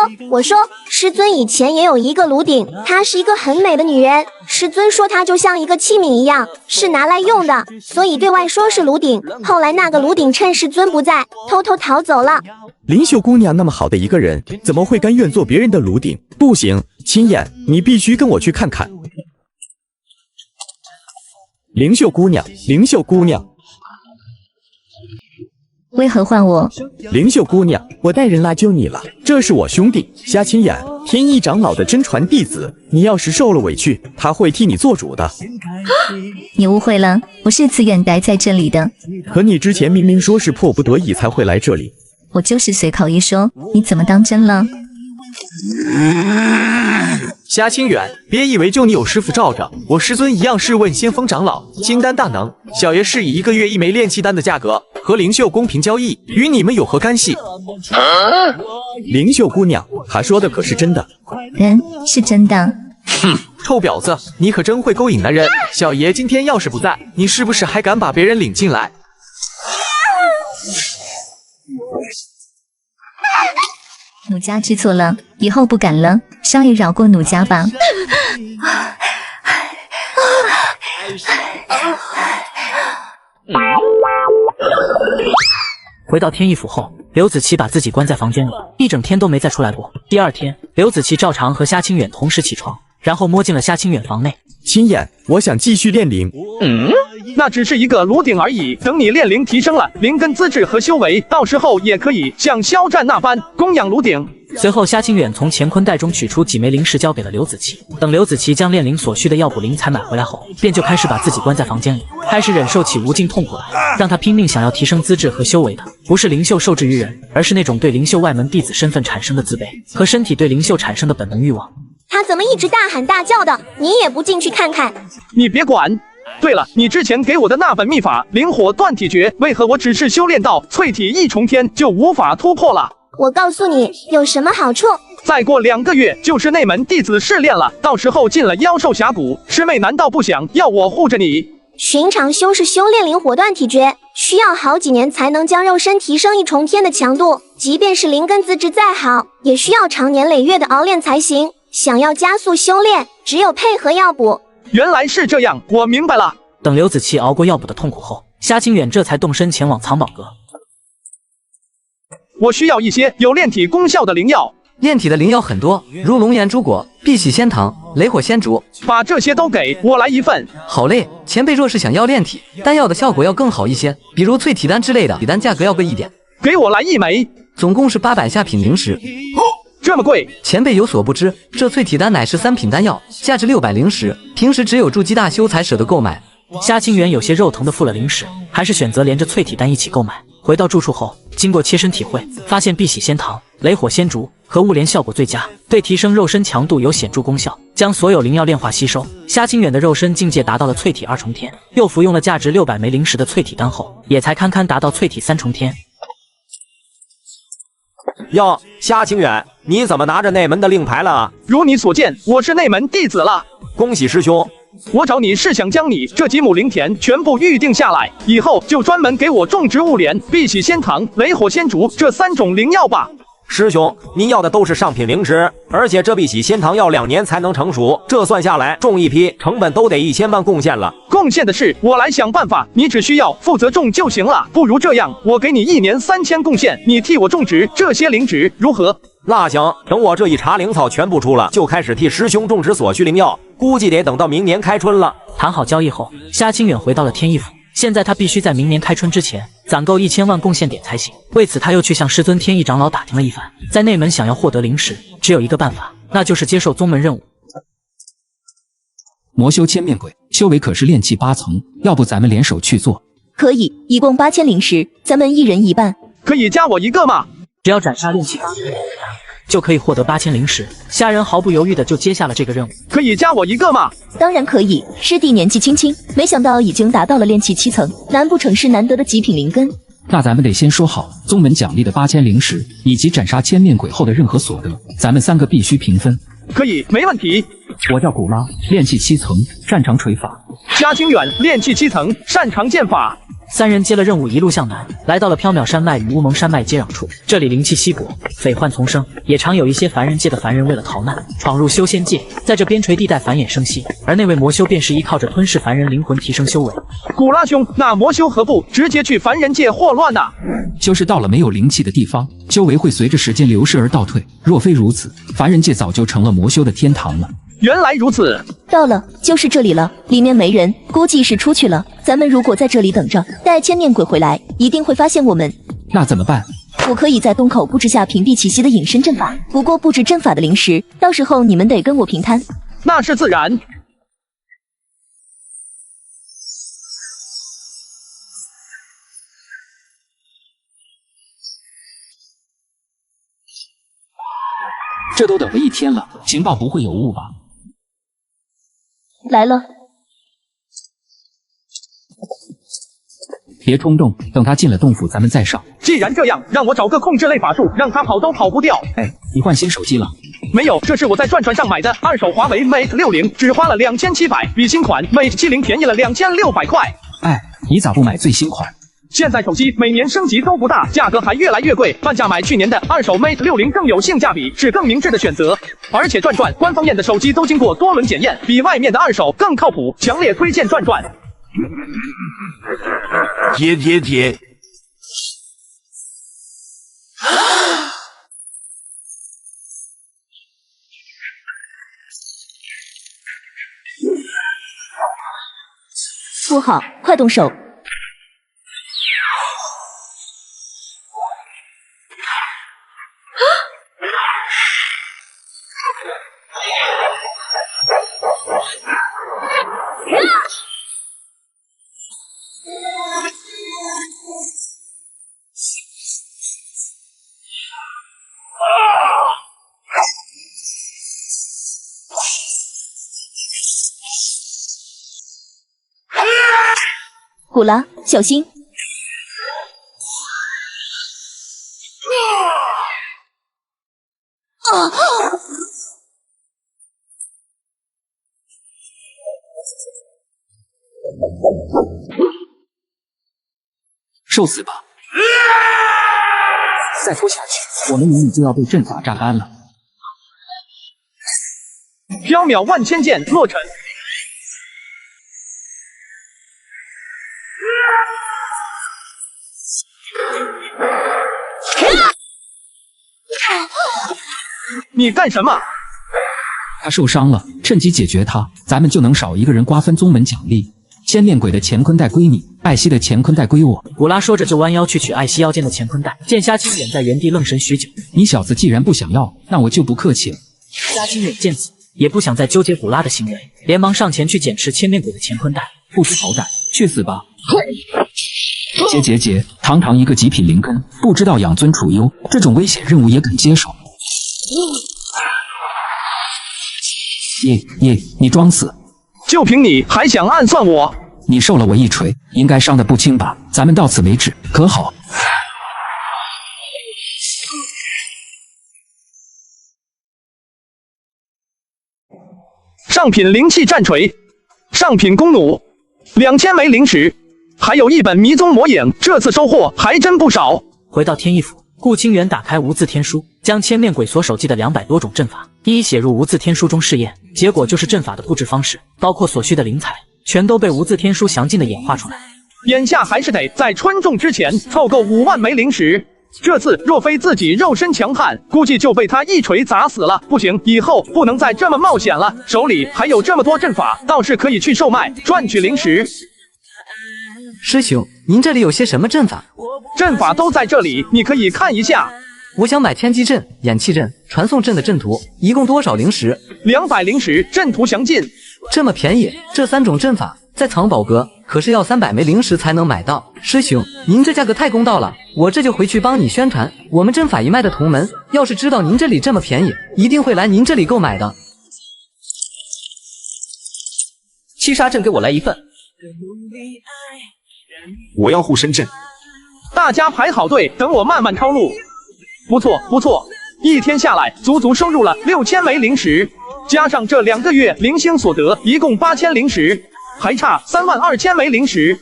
师尊以前也有一个炉鼎，她是一个很美的女人。师尊说她就像一个器皿一样，是拿来用的，所以对外说是炉鼎。后来那个炉鼎趁师尊不在，偷偷逃走了。灵秀姑娘那么好的一个人，怎么会甘愿做别人的炉鼎？不行，亲眼，你必须跟我去看看。灵秀姑娘，灵秀姑娘。为何换我？灵秀姑娘，我带人来救你了。这是我兄弟夏清远，天一长老的真传弟子。你要是受了委屈，他会替你做主的。你误会了，我是自愿待在这里的。可你之前明明说是迫不得已才会来这里。我就是随口一说，你怎么当真了？夏清远，别以为就你有师傅罩着，我师尊一样是问先锋长老，金丹大能。小爷是以1个月1枚炼气丹的价格和灵秀公平交易，与你们有何干系？灵秀姑娘，他说的可是真的？是真的。哼，臭婊子，你可真会勾引男人。小爷今天要是不在，你是不是还敢把别人领进来？奴家知错了，以后不敢了。少爷饶过奴家吧。回到天意府后，刘子琪把自己关在房间里，一整天都没再出来过。第二天，刘子琪照常和夏清远同时起床，然后摸进了夏清远房内。亲眼，我想继续炼灵。那只是一个炉鼎而已，等你炼灵提升了灵根资质和修为，到时候也可以像肖战那般供养炉鼎。随后，夏清远从乾坤袋中取出几枚灵石交给了刘子琪。等刘子琪将炼灵所需的药补灵材买回来后，便就开始把自己关在房间里，开始忍受起无尽痛苦来。让他拼命想要提升资质和修为的，不是灵秀受制于人，而是那种对灵秀外门弟子身份产生的自卑和身体对灵秀产生的本能欲望。他怎么一直大喊大叫的？你也不进去看看？你别管。对了，你之前给我的那本秘法灵火断体诀，为何我只是修炼到淬体一重天就无法突破了？我告诉你有什么好处。再过2个月就是内门弟子试炼了，到时候进了妖兽峡谷，师妹难道不想要我护着你？寻常修士修炼灵火断体诀，需要好几年才能将肉身提升1重天的强度，即便是灵根资质再好，也需要长年累月的熬炼才行。想要加速修炼，只有配合药补。原来是这样，我明白了。等刘子琪熬过药补的痛苦后，夏清远这才动身前往藏宝阁。我需要一些有炼体功效的灵药。炼体的灵药很多，如龙岩珠果、碧玺仙糖、雷火仙竹。把这些都给我来一份。好嘞，前辈若是想要炼体，丹药的效果要更好一些，比如淬体丹之类的，体丹价格要贵一点。给我来1枚，总共是800下品灵石。这么贵？前辈有所不知，这淬体丹乃是3品丹药，价值600灵石，平时只有筑基大修才舍得购买。夏清源有些肉疼的付了灵石，还是选择连着淬体丹一起购买。回到住处后，经过切身体会，发现碧玺仙糖、雷火仙竹和雾莲效果最佳，对提升肉身强度有显著功效。将所有灵药炼化吸收，夏清远的肉身境界达到了淬体2重天。又服用了价值600枚灵石的淬体丹后，也才堪堪达到淬体3重天。哟，夏清远，你怎么拿着内门的令牌了？如你所见，我是内门弟子了。恭喜师兄！我找你是想将你这几亩灵田全部预定下来，以后就专门给我种植雾莲、碧玺仙糖、雷火仙竹这3种灵药吧。师兄，您要的都是上品灵石，而且这碧玺仙糖要2年才能成熟，这算下来种一批成本都得1000万贡献了。贡献的事我来想办法，你只需要负责种就行了。不如这样，我给你1年3000贡献，你替我种植这些灵植，如何？那行，等我这一茬灵草全部出了，就开始替师兄种植所需灵药，估计得等到明年开春了。谈好交易后，夏清远回到了天意府。现在他必须在明年开春之前攒够1000万贡献点才行。为此，他又去向师尊天意长老打听了一番，在内门想要获得灵石，只有一个办法，那就是接受宗门任务。魔修千面鬼，修为可是炼气8层，要不咱们联手去做？可以，一共8000灵石，咱们1人1半。可以加我一个吗？只要斩杀炼气8层，就可以获得8000灵石。虾人毫不犹豫的就接下了这个任务。可以加我一个吗？当然可以，师弟年纪轻轻，没想到已经达到了炼气7层，难不成是难得的极品灵根？那咱们得先说好，宗门奖励的8000灵石，以及斩杀千面鬼后的任何所得，咱们3个必须平分。可以，没问题。我叫古拉，炼气7层，擅长锤法。夏清远，炼气7层，擅长剑法。3人接了任务，一路向南，来到了缥缈山脉与乌蒙山脉接壤处。这里灵气稀薄，匪患丛生，也常有一些凡人界的凡人为了逃难，闯入修仙界，在这边陲地带繁衍生息。而那位魔修便是依靠着吞噬凡人灵魂提升修为。古拉兄，那魔修何不直接去凡人界祸乱呢？就是到了没有灵气的地方，修为会随着时间流逝而倒退。若非如此，凡人界早就成了魔修的天堂了。原来如此，到了，就是这里了，里面没人，估计是出去了。咱们如果在这里等着，待千面鬼回来，一定会发现我们。那怎么办？我可以在洞口布置下屏蔽其息的隐身阵法，不过布置阵法的灵石，到时候你们得跟我平摊。那是自然。这都等了1天了，情报不会有误吧？来了。别冲动，等他进了洞府，咱们再上。既然这样，让我找个控制类法术，让他跑都跑不掉。哎，你换新手机了？没有，这是我在转转上买的2手华为 Mate 60，只花了2700，比新款 Mate 70便宜了2600块。哎，你咋不买最新款？现在手机每年升级都不大，价格还越来越贵，半价买去年的2手 Mate 60更有性价比，是更明智的选择。而且转转官方验的手机都经过多轮检验，比外面的2手更靠谱，强烈推荐转转。姐，不好，快动手！古拉，小心！受死吧！再拖下去，我们明明就要被阵法榨干了。缥缈万千剑落尘。你干什么？他受伤了，趁机解决他，咱们就能少一个人瓜分宗门奖励。千面鬼的乾坤袋归你，艾希的乾坤袋归我。古拉说着就弯腰去取艾希腰间的乾坤袋，见夏清远在原地愣神许久。你小子既然不想要，那我就不客气了。夏清远见此，也不想再纠结古拉的行为，连忙上前去捡持千面鬼的乾坤袋。不知好歹，去死吧！结，堂堂一个极品灵根，不知道养尊处优，这种危险任务也敢接手？你装死！就凭你还想暗算我？你受了我一锤，应该伤得不轻吧？咱们到此为止，可好？上品灵气战锤，上品弓弩，2000枚灵石，还有一本迷踪魔影，这次收获还真不少。回到天翼府，顾清源打开无字天书，将千面鬼所手记的200多种阵法一一写入无字天书中试验，结果就是阵法的布置方式，包括所需的灵材，全都被无字天书详尽的演化出来。眼下还是得在春种之前凑够5万枚灵石。这次若非自己肉身强悍，估计就被他一锤砸死了。不行，以后不能再这么冒险了。手里还有这么多阵法，倒是可以去售卖，赚取灵石。师兄，您这里有些什么阵法？阵法都在这里，你可以看一下。我想买天机阵、演气阵、传送阵的阵图，一共多少灵石？200灵石，阵图详尽。这么便宜，这3种阵法在藏宝阁可是要300枚灵石才能买到。师兄，您这价格太公道了，我这就回去帮你宣传。我们阵法一脉的同门，要是知道您这里这么便宜，一定会来您这里购买的。七杀阵给我来一份。我要护身阵。大家排好队，等我慢慢抄录。不错，一天下来足足收入了6000枚灵石，加上这2个月灵星所得，一共8000灵石，还差32000枚灵石。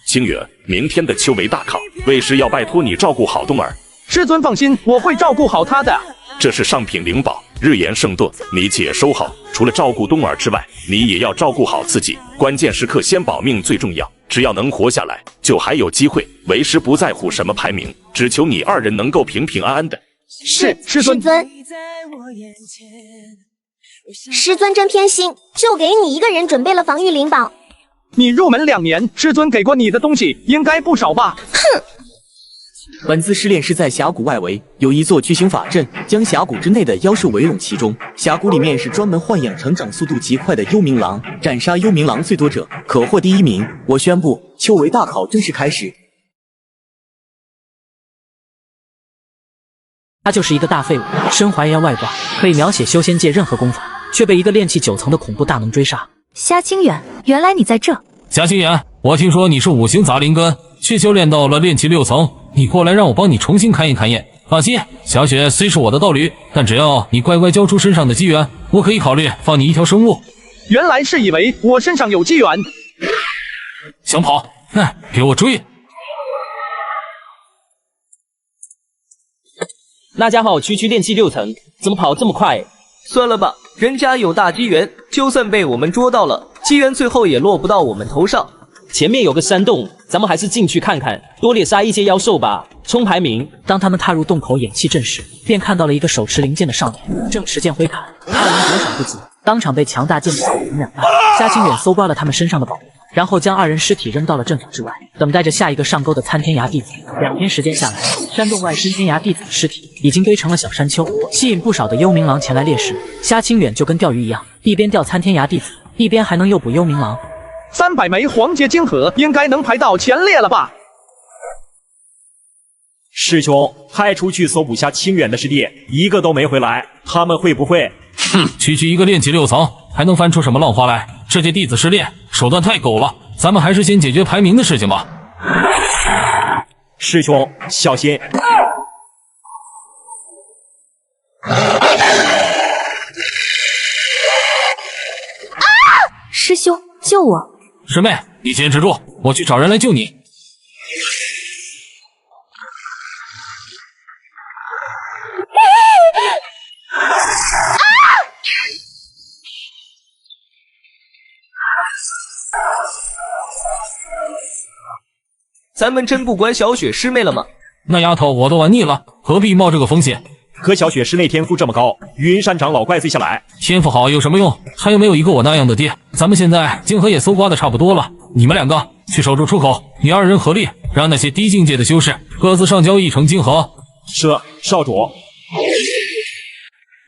清远，明天的秋闱大考，为师要拜托你照顾好冬儿。师尊放心，我会照顾好他的。这是上品灵宝，日炎圣盾，你且收好。除了照顾冬儿之外，你也要照顾好自己，关键时刻先保命最重要。只要能活下来，就还有机会。为师不在乎什么排名，只求你2人能够平平安安的。是，师尊。师尊真偏心，就给你一个人准备了防御灵宝。你入门2年，师尊给过你的东西应该不少吧？哼！本次试炼是在峡谷外围有一座巨型法阵，将峡谷之内的妖兽围拢其中。峡谷里面是专门豢养成长速度极快的幽冥狼，斩杀幽冥狼最多者可获第1名。我宣布，秋闱大考正式开始。他就是一个大废物，身怀妖外挂，可以描写修仙界任何功法，却被一个炼气9层的恐怖大能追杀。夏清远，原来你在这。夏清远，我听说你是5行杂灵根，却修炼到了炼气6层，你过来让我帮你重新勘验勘验。放心，小雪虽是我的道侣，但只要你乖乖交出身上的机缘，我可以考虑放你一条生路。原来是以为我身上有机缘，想跑？给我追！那家伙区炼气6层，怎么跑这么快？算了吧，人家有大机缘，就算被我们捉到了，机缘最后也落不到我们头上。前面有个山洞，咱们还是进去看看，多猎杀一些妖兽吧，冲排名。当他们踏入洞口演气阵时，便看到了一个手持灵剑的少年，正持剑挥砍，二人躲闪不及，当场被强大剑气给两大。夏清远搜刮了他们身上的宝物，然后将2人尸体扔到了阵法之外，等待着下一个上钩的参天崖弟子。2天时间下来，山洞外参天崖弟子的尸体已经堆成了小山丘，吸引不少的幽冥狼前来猎食。夏清远就跟钓鱼一样，一边钓参天崖弟子，一边还能诱捕幽冥狼。300枚黄阶晶核应该能排到前列了吧？师兄，派出去搜捕夏清远的师弟，一个都没回来，他们会不会？区区一个炼气6层，还能翻出什么浪花来？这些弟子失恋，手段太狗了。咱们还是先解决排名的事情吧。师兄，小心！师兄，救我！师妹，你坚持住，我去找人来救你。咱们真不管小雪师妹了吗？那丫头我都玩腻了，何必冒这个风险？可小雪室内天赋这么高，云山长老怪罪下来。天赋好有什么用？还有没有一个我那样的爹？咱们现在泾河也搜刮的差不多了，你们两个去守住出口，你二人合力让那些低境界的修士各自上交一城泾河。是，少主。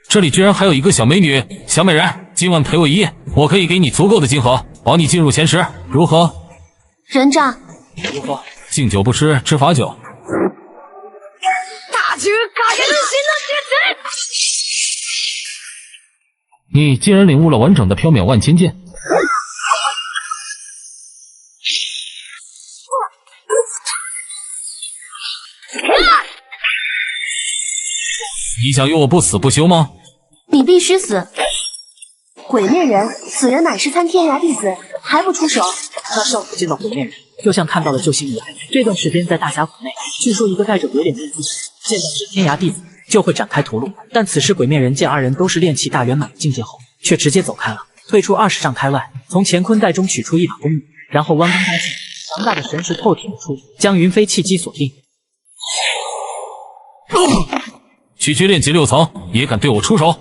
这里居然还有一个小美女，小美人，今晚陪我一夜，我可以给你足够的金盒，保你进入前10，如何？人渣！如何？敬酒不吃吃罚酒。你竟然领悟了完整的缥缈万千剑。你想与我不死不休吗？你必须死！鬼面人，此人乃是参天涯弟子，还不出手？那少主见到鬼面人，就像看到了救星一样。这段时间在大峡谷内，据说一个戴着鬼脸面具见到是天涯弟子，就会展开屠戮。但此时鬼面人见二人都是炼气大圆满境界后，却直接走开了，退出20丈开外，从乾坤袋中取出一把弓弩，然后弯弓搭箭，强大的神识透体而出，将云飞契机锁定。区区炼级6层也敢对我出手？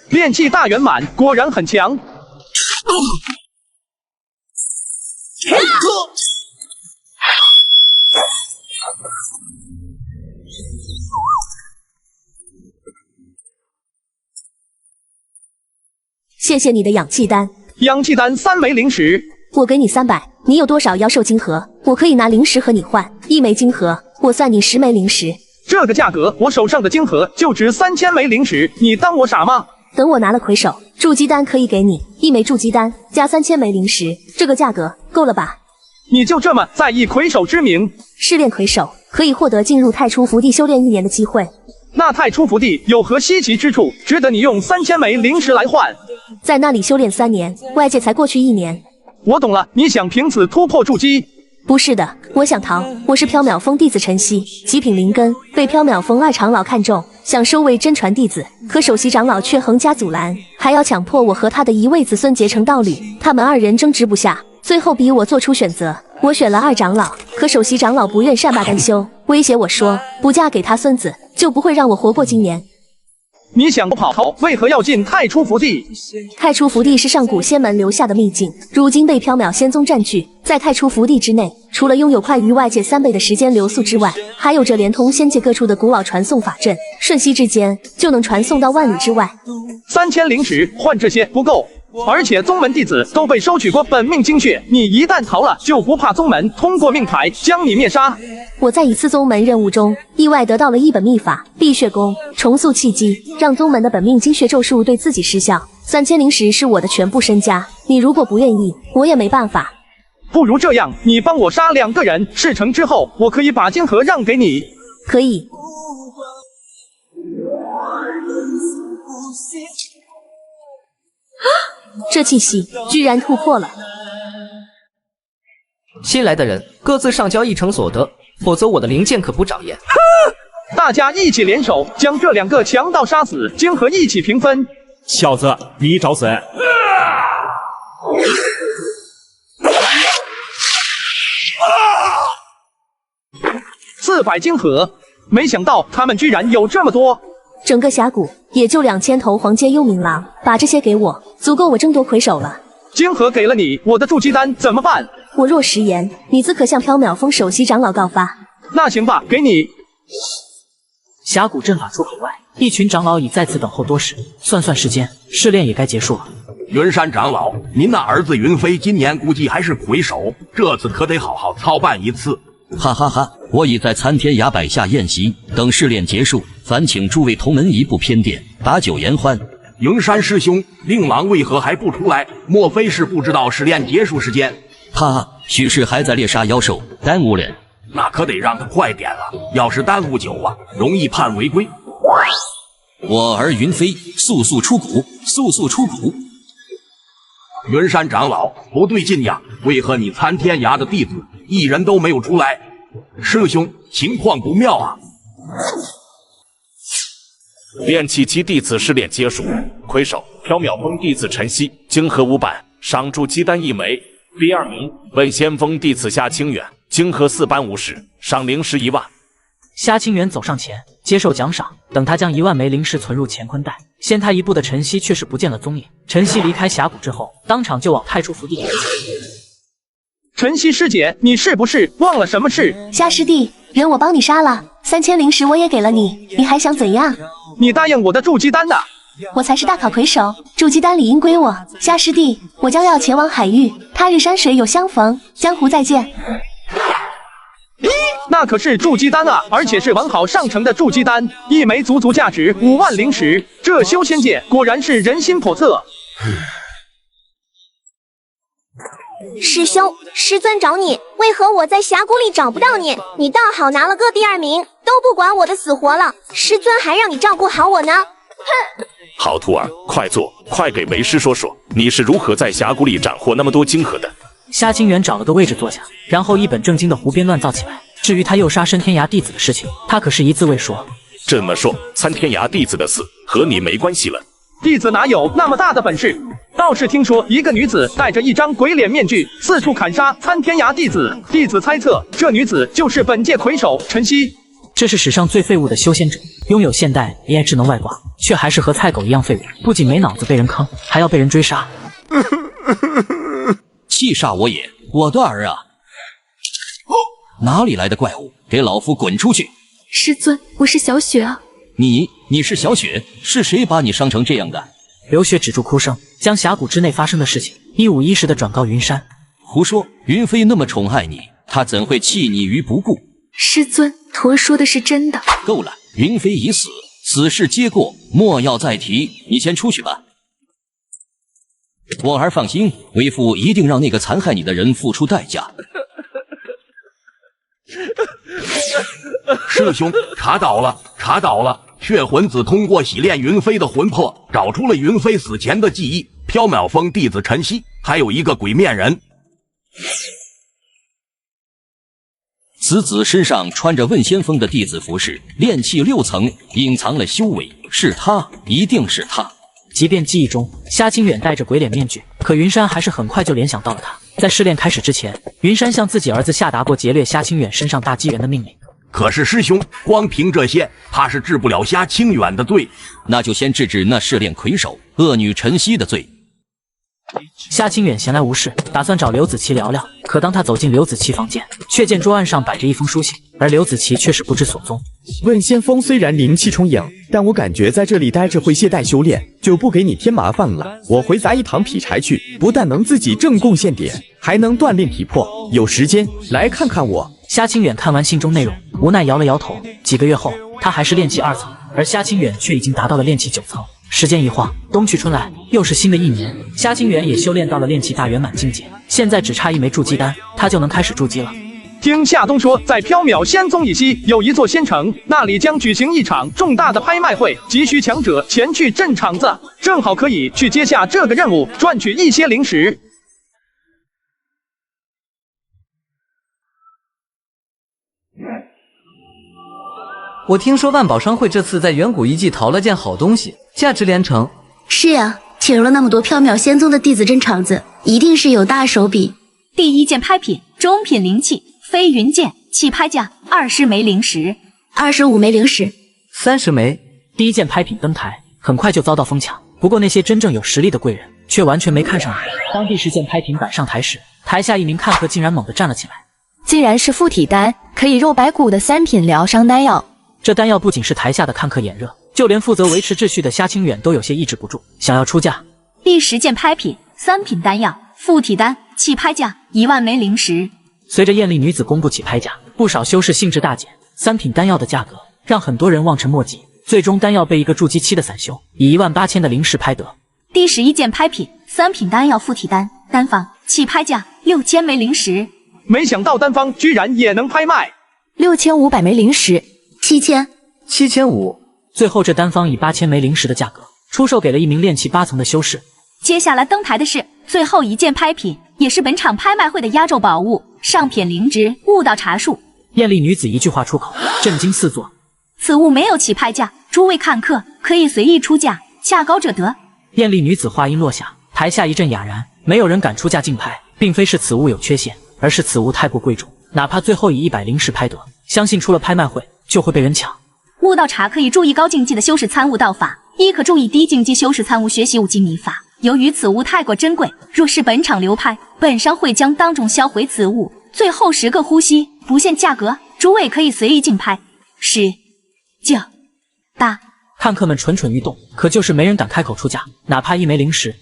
炼气大圆满，果然很强。谢谢你的氧气丹。氧气丹3枚灵石，我给你300。你有多少妖兽金盒？我可以拿灵石和你换。1枚金盒，我算你10枚灵石。这个价格，我手上的金盒就值3000枚灵石，你当我傻吗？等我拿了魁首，筑基丹可以给你1枚筑基丹加3000枚灵石，这个价格够了吧？你就这么在意魁首之名？试炼魁首可以获得进入太初福地修炼1年的机会。那太初福地有何稀奇之处，值得你用3000枚灵石来换？在那里修炼3年，外界才过去1年。我懂了，你想凭此突破筑基？不是的，我想逃。我是缥缈峰弟子晨曦，极品灵根，被缥缈峰2长老看中，想收为真传弟子，可首席长老却横加阻拦，还要强迫我和他的一位子孙结成道侣。他们2人争执不下，最后逼我做出选择。我选了2长老，可首席长老不愿善罢甘休，威胁我说不嫁给他孙子，就不会让我活过今年。你想跑，为何要进太初福地？太初福地是上古仙门留下的秘境，如今被缥缈仙宗占据。在太初福地之内，除了拥有快于外界3倍的时间流速之外，还有着连通仙界各处的古老传送法阵，瞬息之间就能传送到万里之外。3000灵石换这些不够，而且宗门弟子都被收取过本命精血，你一旦逃了，就不怕宗门通过命牌将你灭杀？我在一次宗门任务中意外得到了一本秘法碧血功，重塑契机，让宗门的本命精血咒术对自己失效。3000灵石是我的全部身家，你如果不愿意，我也没办法。不如这样，你帮我杀2个人，事成之后，我可以把金盒让给你。可以。这气息居然突破了。新来的人各自上交1成所得，否则我的灵剑可不长眼。大家一起联手，将这2个强盗杀死，金盒一起平分。小子，你找死！400金盒，没想到他们居然有这么多。整个峡谷也就2000头黄阶幽冥狼，把这些给我，足够我争夺魁首了。金盒给了你，我的筑基丹怎么办？我若食言，你自可向缥缈峰首席长老告发。那行吧，给你。峡谷阵法出口外，一群长老已在此等候多时。算算时间，试炼也该结束了。云山长老，您那儿子云飞今年估计还是魁首，这次可得好好操办一次。哈哈哈！我已在参天崖摆下宴席，等试炼结束，烦请诸位同门一步偏殿，把酒言欢。云山师兄，令郎为何还不出来？莫非是不知道试炼结束时间？他许是还在猎杀妖兽，耽误了。那可得让他快点了，要是耽误久啊，容易判违规。我儿云飞，速速出谷，速速出谷！云山长老，不对劲呀！为何你参天崖的弟子一人都没有出来？师兄，情况不妙啊！炼气期弟子试炼结束，魁首缥缈峰弟子晨曦，金盒500，赏筑基丹1枚。第2名，问先锋弟子夏清远，经核4般50，赏灵石1万。夏清远走上前接受奖赏，等他将1万枚灵石存入乾坤袋，先他一步的晨曦却是不见了踪影。晨曦离开峡谷之后，当场就往太初福地赶去。晨曦师姐，你是不是忘了什么事？夏师弟，人我帮你杀了，3000灵石我也给了你，你还想怎样？你答应我的筑基丹的。我才是大考魁首，筑基丹理应归我。夏师弟，我将要前往海域，他日山水有相逢，江湖再见。那可是筑基丹啊，而且是完好上乘的筑基丹，一枚足足价值5万灵石。这修仙界果然是人心叵测。师兄，师尊找你，为何我在峡谷里找不到你？你倒好，拿了个第2名，都不管我的死活了。师尊还让你照顾好我呢。哼！好徒儿，快坐，快给为师说说，你是如何在峡谷里斩获那么多晶核的？夏清远找了个位置坐下，然后一本正经的胡编乱造起来。至于他诱杀申天涯弟子的事情，他可是一字未说。这么说，参天涯弟子的死和你没关系了？弟子哪有那么大的本事？倒是听说一个女子戴着一张鬼脸面具，四处砍杀参天涯弟子。弟子猜测，这女子就是本届魁首晨曦。这是史上最废物的修仙者，拥有现代 AI 智能外挂，却还是和菜狗一样废物。不仅没脑子被人坑，还要被人追杀。气煞我也！我的儿啊！哪里来的怪物？给老夫滚出去！师尊，我是小雪啊。你是小雪？是谁把你伤成这样的？刘雪止住哭声，将峡谷之内发生的事情一五一十的转告云山。胡说！云飞那么宠爱你，他怎会弃你于不顾？师尊，徒儿说的是真的。够了，云飞已死，此事皆过，莫要再提。你先出去吧。我儿放心，为父一定让那个残害你的人付出代价。师兄，查到了！血魂子通过洗炼云飞的魂魄，找出了云飞死前的记忆。缥缈峰弟子晨曦，还有一个鬼面人。此子身上穿着问仙峰的弟子服饰，炼气6层，隐藏了修为。是他，一定是他。即便记忆中夏清远戴着鬼脸面具，可云山还是很快就联想到了他。在试炼开始之前，云山向自己儿子下达过劫掠夏清远身上大机缘的命令。可是师兄，光凭这些，他是治不了夏清远的罪。那就先治治那试炼魁首恶女晨曦的罪。夏清远闲来无事，打算找刘子琪聊聊。可当他走进刘子琪房间，却见桌案上摆着一封书信，而刘子琪却是不知所踪。问仙峰虽然灵气充盈，但我感觉在这里待着会懈怠修炼，就不给你添麻烦了。我回砸一堂劈柴去，不但能自己挣贡献点，还能锻炼体魄。有时间来看看我。夏清远看完信中内容，无奈摇了摇头。几个月后，他还是炼气2层，而夏清远却已经达到了炼气9层。时间一晃，冬去春来，又是新的一年。夏清远也修炼到了炼气大圆满境界，现在只差一枚筑基丹，他就能开始筑基了。听夏冬说，在缥缈仙踪以西有一座仙城，那里将举行一场重大的拍卖会，急需强者前去镇场子，正好可以去接下这个任务，赚取一些灵石。我听说万宝商会这次在远古遗迹淘了件好东西，价值连城。是啊，请了那么多缥缈仙宗的弟子镇场子，一定是有大手笔。第1件拍品，中品灵气飞云剑，气拍价20枚灵石，25枚灵石，30枚。第1件拍品登台，很快就遭到疯抢。不过那些真正有实力的贵人却完全没看上眼。当第10件拍品摆上台时，台下一名看客竟然猛地站了起来。竟然是附体丹，可以肉白骨的3品疗伤丹药。这丹药不仅是台下的看客眼热，就连负责维持秩序的夏清远都有些抑制不住，想要出价。第10件拍品3品丹药附体丹，气拍价1万枚灵石。随着艳丽女子公布起拍价，不少修士兴致大减。3品丹药的价格让很多人望尘莫及，最终丹药被一个筑基期的散修以18000的灵石拍得。第11件拍品3品丹药附体丹，单方气拍价6000枚灵石。没想到单方居然也能拍卖6500枚灵石7500。最后这单方以8000枚灵石的价格出售给了一名炼气8层的修士。接下来登台的是最后一件拍品，也是本场拍卖会的压轴宝物，上品灵芝悟道茶树。艳丽女子一句话出口，震惊四座。此物没有起拍价，诸位看客可以随意出价，价高者得。艳丽女子话音落下，台下一阵哑然，没有人敢出价竞拍。并非是此物有缺陷，而是此物太过贵重，哪怕最后以100灵石拍得，相信出了拍卖会就会被人抢。悟道茶可以注意高境界的修士参悟道法，亦可注意低境界修士参悟学习武技秘法。由于此物太过珍贵，若是本场流拍，本商会将当众销毁此物。最后10个呼吸，不限价格，诸位可以随意竞拍。10、9、8。看客们蠢蠢欲动，可就是没人敢开口出价，哪怕1枚灵石。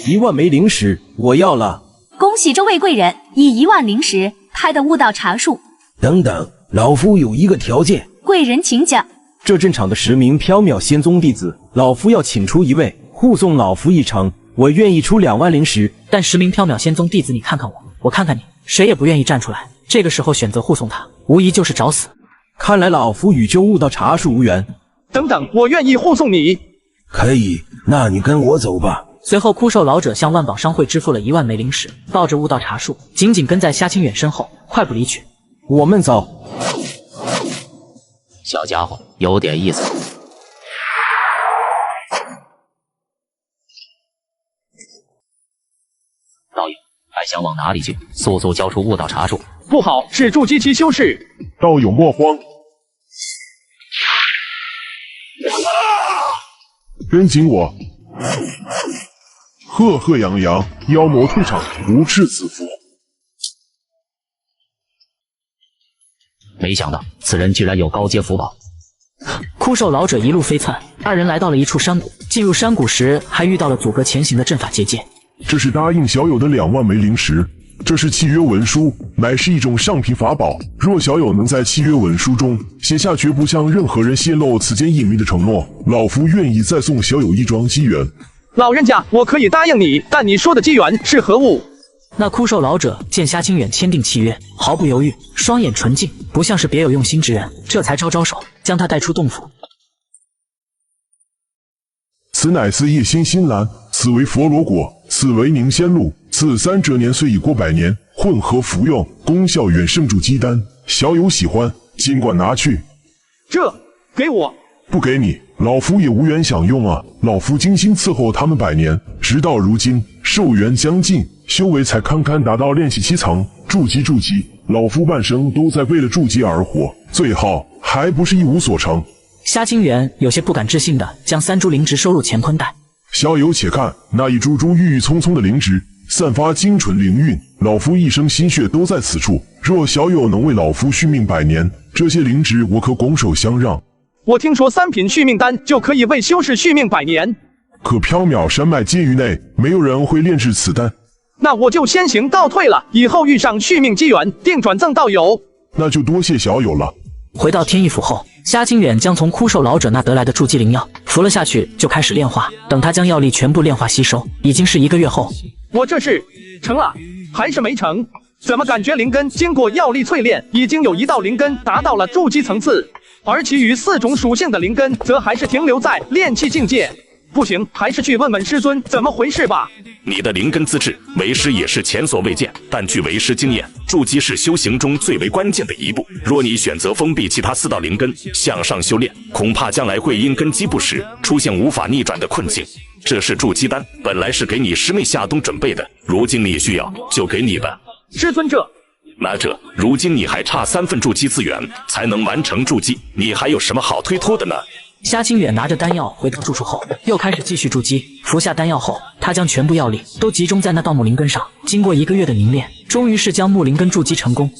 1万枚灵石，我要了。恭喜这位贵人以1万灵石拍的悟道茶树。等等，老夫有一个条件。贵人请讲。这阵场的10名缥缈仙宗弟子，老夫要请出1位护送老夫一程，我愿意出2万灵石。但10名缥缈仙宗弟子，你看看我，我看看你，谁也不愿意站出来。这个时候选择护送他，无疑就是找死。看来老夫与这悟道茶树无缘。等等，我愿意护送你。可以，那你跟我走吧。随后，枯瘦老者向万宝商会支付了1万枚灵石，抱着悟道茶树，紧紧跟在夏清远身后，快步离去。我们走。小家伙有点意思。道友，还想往哪里去？速速交出悟道茶树！不好，是筑基期修士。道友莫慌，跟紧我。赫赫扬扬，妖魔退场，无赤子服。没想到此人居然有高阶符宝。枯瘦老者一路飞窜，二人来到了一处山谷。进入山谷时，还遇到了阻隔前行的阵法结界。这是答应小友的2万枚灵石，这是契约文书，乃是一种上品法宝。若小友能在契约文书中写下绝不向任何人泄露此间隐秘的承诺，老夫愿意再送小友一桩机缘。老人家，我可以答应你，但你说的机缘是何物？那枯瘦老者见夏清远签订契约，毫不犹豫，双眼纯净，不像是别有用心之人，这才招手，将他带出洞府。此乃4叶仙心兰，此为佛罗果，此为凝仙露，此3者年岁已过100年，混合服用，功效远胜筑基丹。小友喜欢，尽管拿去。这给我。不给你，老夫也无缘享用啊！老夫精心伺候他们100年，直到如今寿元将近，修为才堪堪达到炼气7层。筑基，老夫半生都在为了筑基而活，最后还不是一无所成。夏清远有些不敢置信的将3株灵植收入乾坤袋。小友且看，那一株株郁郁葱葱的灵植，散发精纯灵韵，老夫一生心血都在此处。若小友能为老夫续命100年，这些灵植我可拱手相让。我听说3品续命丹就可以为修士续命100年，可缥缈山脉界域内没有人会炼制此丹。那我就先行告退了，以后遇上续命机缘，定转赠道友。那就多谢小友了。回到天翼府后，夏清远将从枯瘦老者那得来的筑基灵药服了下去，就开始炼化。等他将药力全部炼化吸收，已经是1个月后。我这是成了还是没成？怎么感觉灵根经过药力淬炼，已经有1道灵根达到了筑基层次，而其余4种属性的灵根则还是停留在炼气境界？不行，还是去问问师尊怎么回事吧。你的灵根资质，为师也是前所未见。但据为师经验，筑基是修行中最为关键的一步。若你选择封闭其他4道灵根，向上修炼，恐怕将来会因根基不实，出现无法逆转的困境。这是筑基丹，本来是给你师妹夏冬准备的，如今你需要，就给你吧。师尊，如今你还差3份筑基资源才能完成筑基，你还有什么好推脱的呢？夏清远拿着丹药回到住处后，又开始继续筑基。服下丹药后，他将全部药力都集中在那道木灵根上。经过1个月的凝练，终于是将木灵根筑基成功。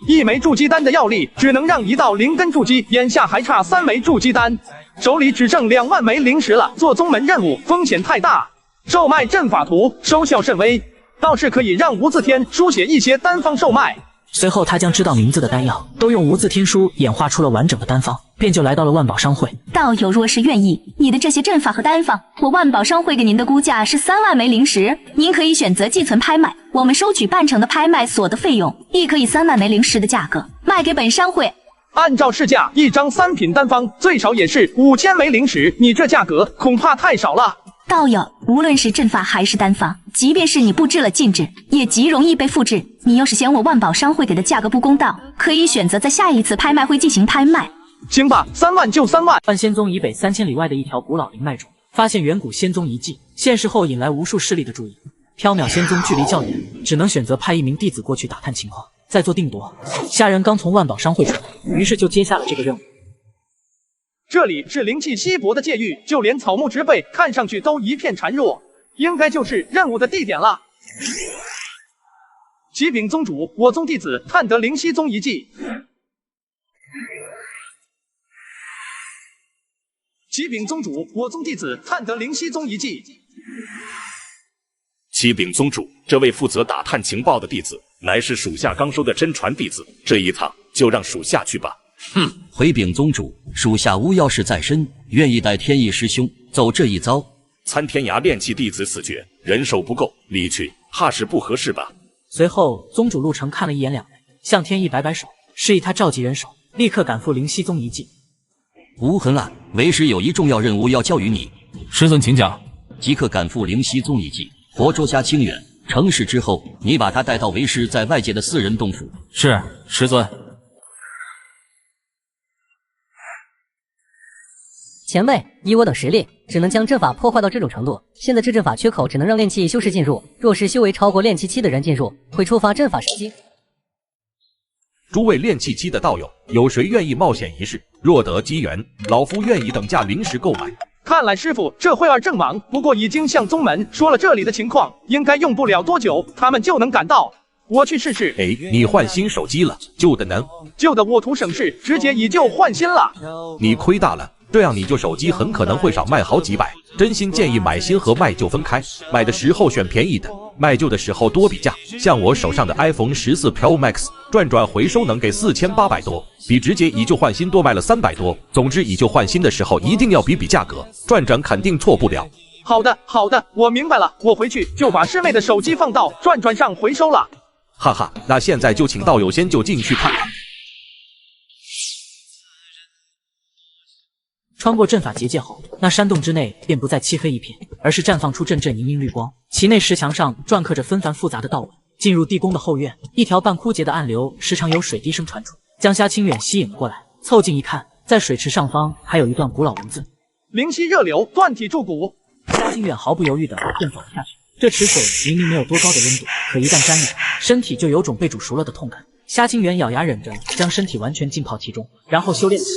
1枚筑基丹的药力只能让1道灵根筑基，眼下还差3枚筑基丹，手里只剩2万枚灵石了。做宗门任务风险太大，售卖阵法图收效甚微，倒是可以让无字天书写一些丹方售卖。随后他将知道名字的丹药都用无字天书演化出了完整的丹方，便就来到了万宝商会。道友若是愿意，你的这些阵法和丹方，我万宝商会给您的估价是3万枚灵石，您可以选择寄存拍卖，我们收取半成的拍卖所得费用，亦可以3万枚灵石的价格卖给本商会。按照市价，一张3品丹方最少也是5000枚灵石，你这价格恐怕太少了。道友，无论是阵法还是丹方，即便是你布置了禁制，也极容易被复制。你要是嫌我万宝商会给的价格不公道，可以选择在下一次拍卖会进行拍卖。行吧，3万就3万。万仙宗以北3000里外的一条古老灵脉中，发现远古仙宗遗迹，现世后引来无数势力的注意。缥缈仙宗距离较远，只能选择派一名弟子过去打探情况，再做定夺。虾人刚从万宝商会出来，于是就接下了这个任务。这里是灵气稀薄的界域，就连草木植被看上去都一片孱弱，应该就是任务的地点了。启禀宗主，我宗弟子探得灵犀宗遗迹。启禀宗主，我宗弟子探得灵犀宗遗迹。启禀宗主，这位负责打探情报的弟子，乃是属下刚收的真传弟子，这一趟就让属下去吧。哼！回禀宗主，属下无要事在身，愿意带天意师兄走这一遭。参天涯炼气弟子死绝，人手不够，离去怕是不合适吧？随后，宗主陆程看了一眼两人，向天意摆摆手，示意他召集人手，立刻赶赴灵犀宗遗迹。无痕啊，为师有一重要任务要交于你。师尊请讲。即刻赶赴灵犀宗遗迹，活捉虾清远。成事之后，你把他带到为师在外界的私人洞府。是，师尊。前辈，以我等实力，只能将阵法破坏到这种程度。现在这阵法缺口只能让炼气修士进入，若是修为超过炼气期的人进入，会触发阵法神经。诸位炼气期的道友，有谁愿意冒险一试？若得机缘，老夫愿意等价临时购买。看来师傅这会儿正忙，不过已经向宗门说了这里的情况，应该用不了多久，他们就能赶到。我去试试。哎，你换新手机了，旧的呢？旧的我图省事，直接以旧换新了。你亏大了。这样你就手机很可能会少卖好几百，真心建议买新和卖旧分开，买的时候选便宜的，卖旧的时候多比价。像我手上的 iPhone 14 Pro Max， 转回收能给4800多，比直接以旧换新多卖了300多。总之以旧换新的时候一定要比价格，转肯定错不了。好的，我明白了，我回去就把师妹的手机放到转上回收了。哈哈，那现在就请道友先就进去看看。穿过阵法结界后，那山洞之内便不再漆黑一片，而是绽放出阵阵莹莹绿光。其内石墙上篆刻着纷繁复杂的道文。进入地宫的后院，一条半枯竭的暗流时常有水滴声传出，将虾清远吸引了过来。凑近一看，在水池上方还有一段古老文字：灵犀热流，断体铸骨。虾清远毫不犹豫地便走了下去。这池水明明没有多高的温度，可一旦沾染，身体就有种被煮熟了的痛感。虾清远咬牙忍着，将身体完全浸泡其中，然后修炼起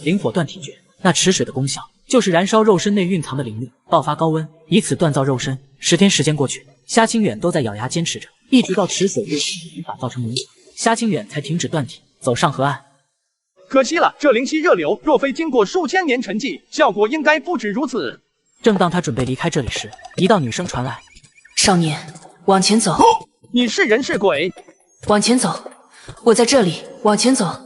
灵火断体诀。那池水的功效就是燃烧肉身内蕴藏的灵力，爆发高温，以此锻造肉身。10天时间过去，虾清远都在咬牙坚持着，一直到池水对无法造成影响，虾清远才停止断体，走上河岸。可惜了，这灵犀热流若非经过数千年沉寂，效果应该不止如此。正当他准备离开这里时，一道女声传来：“少年，往前走。”你是人是鬼？往前走，我在这里，往前走。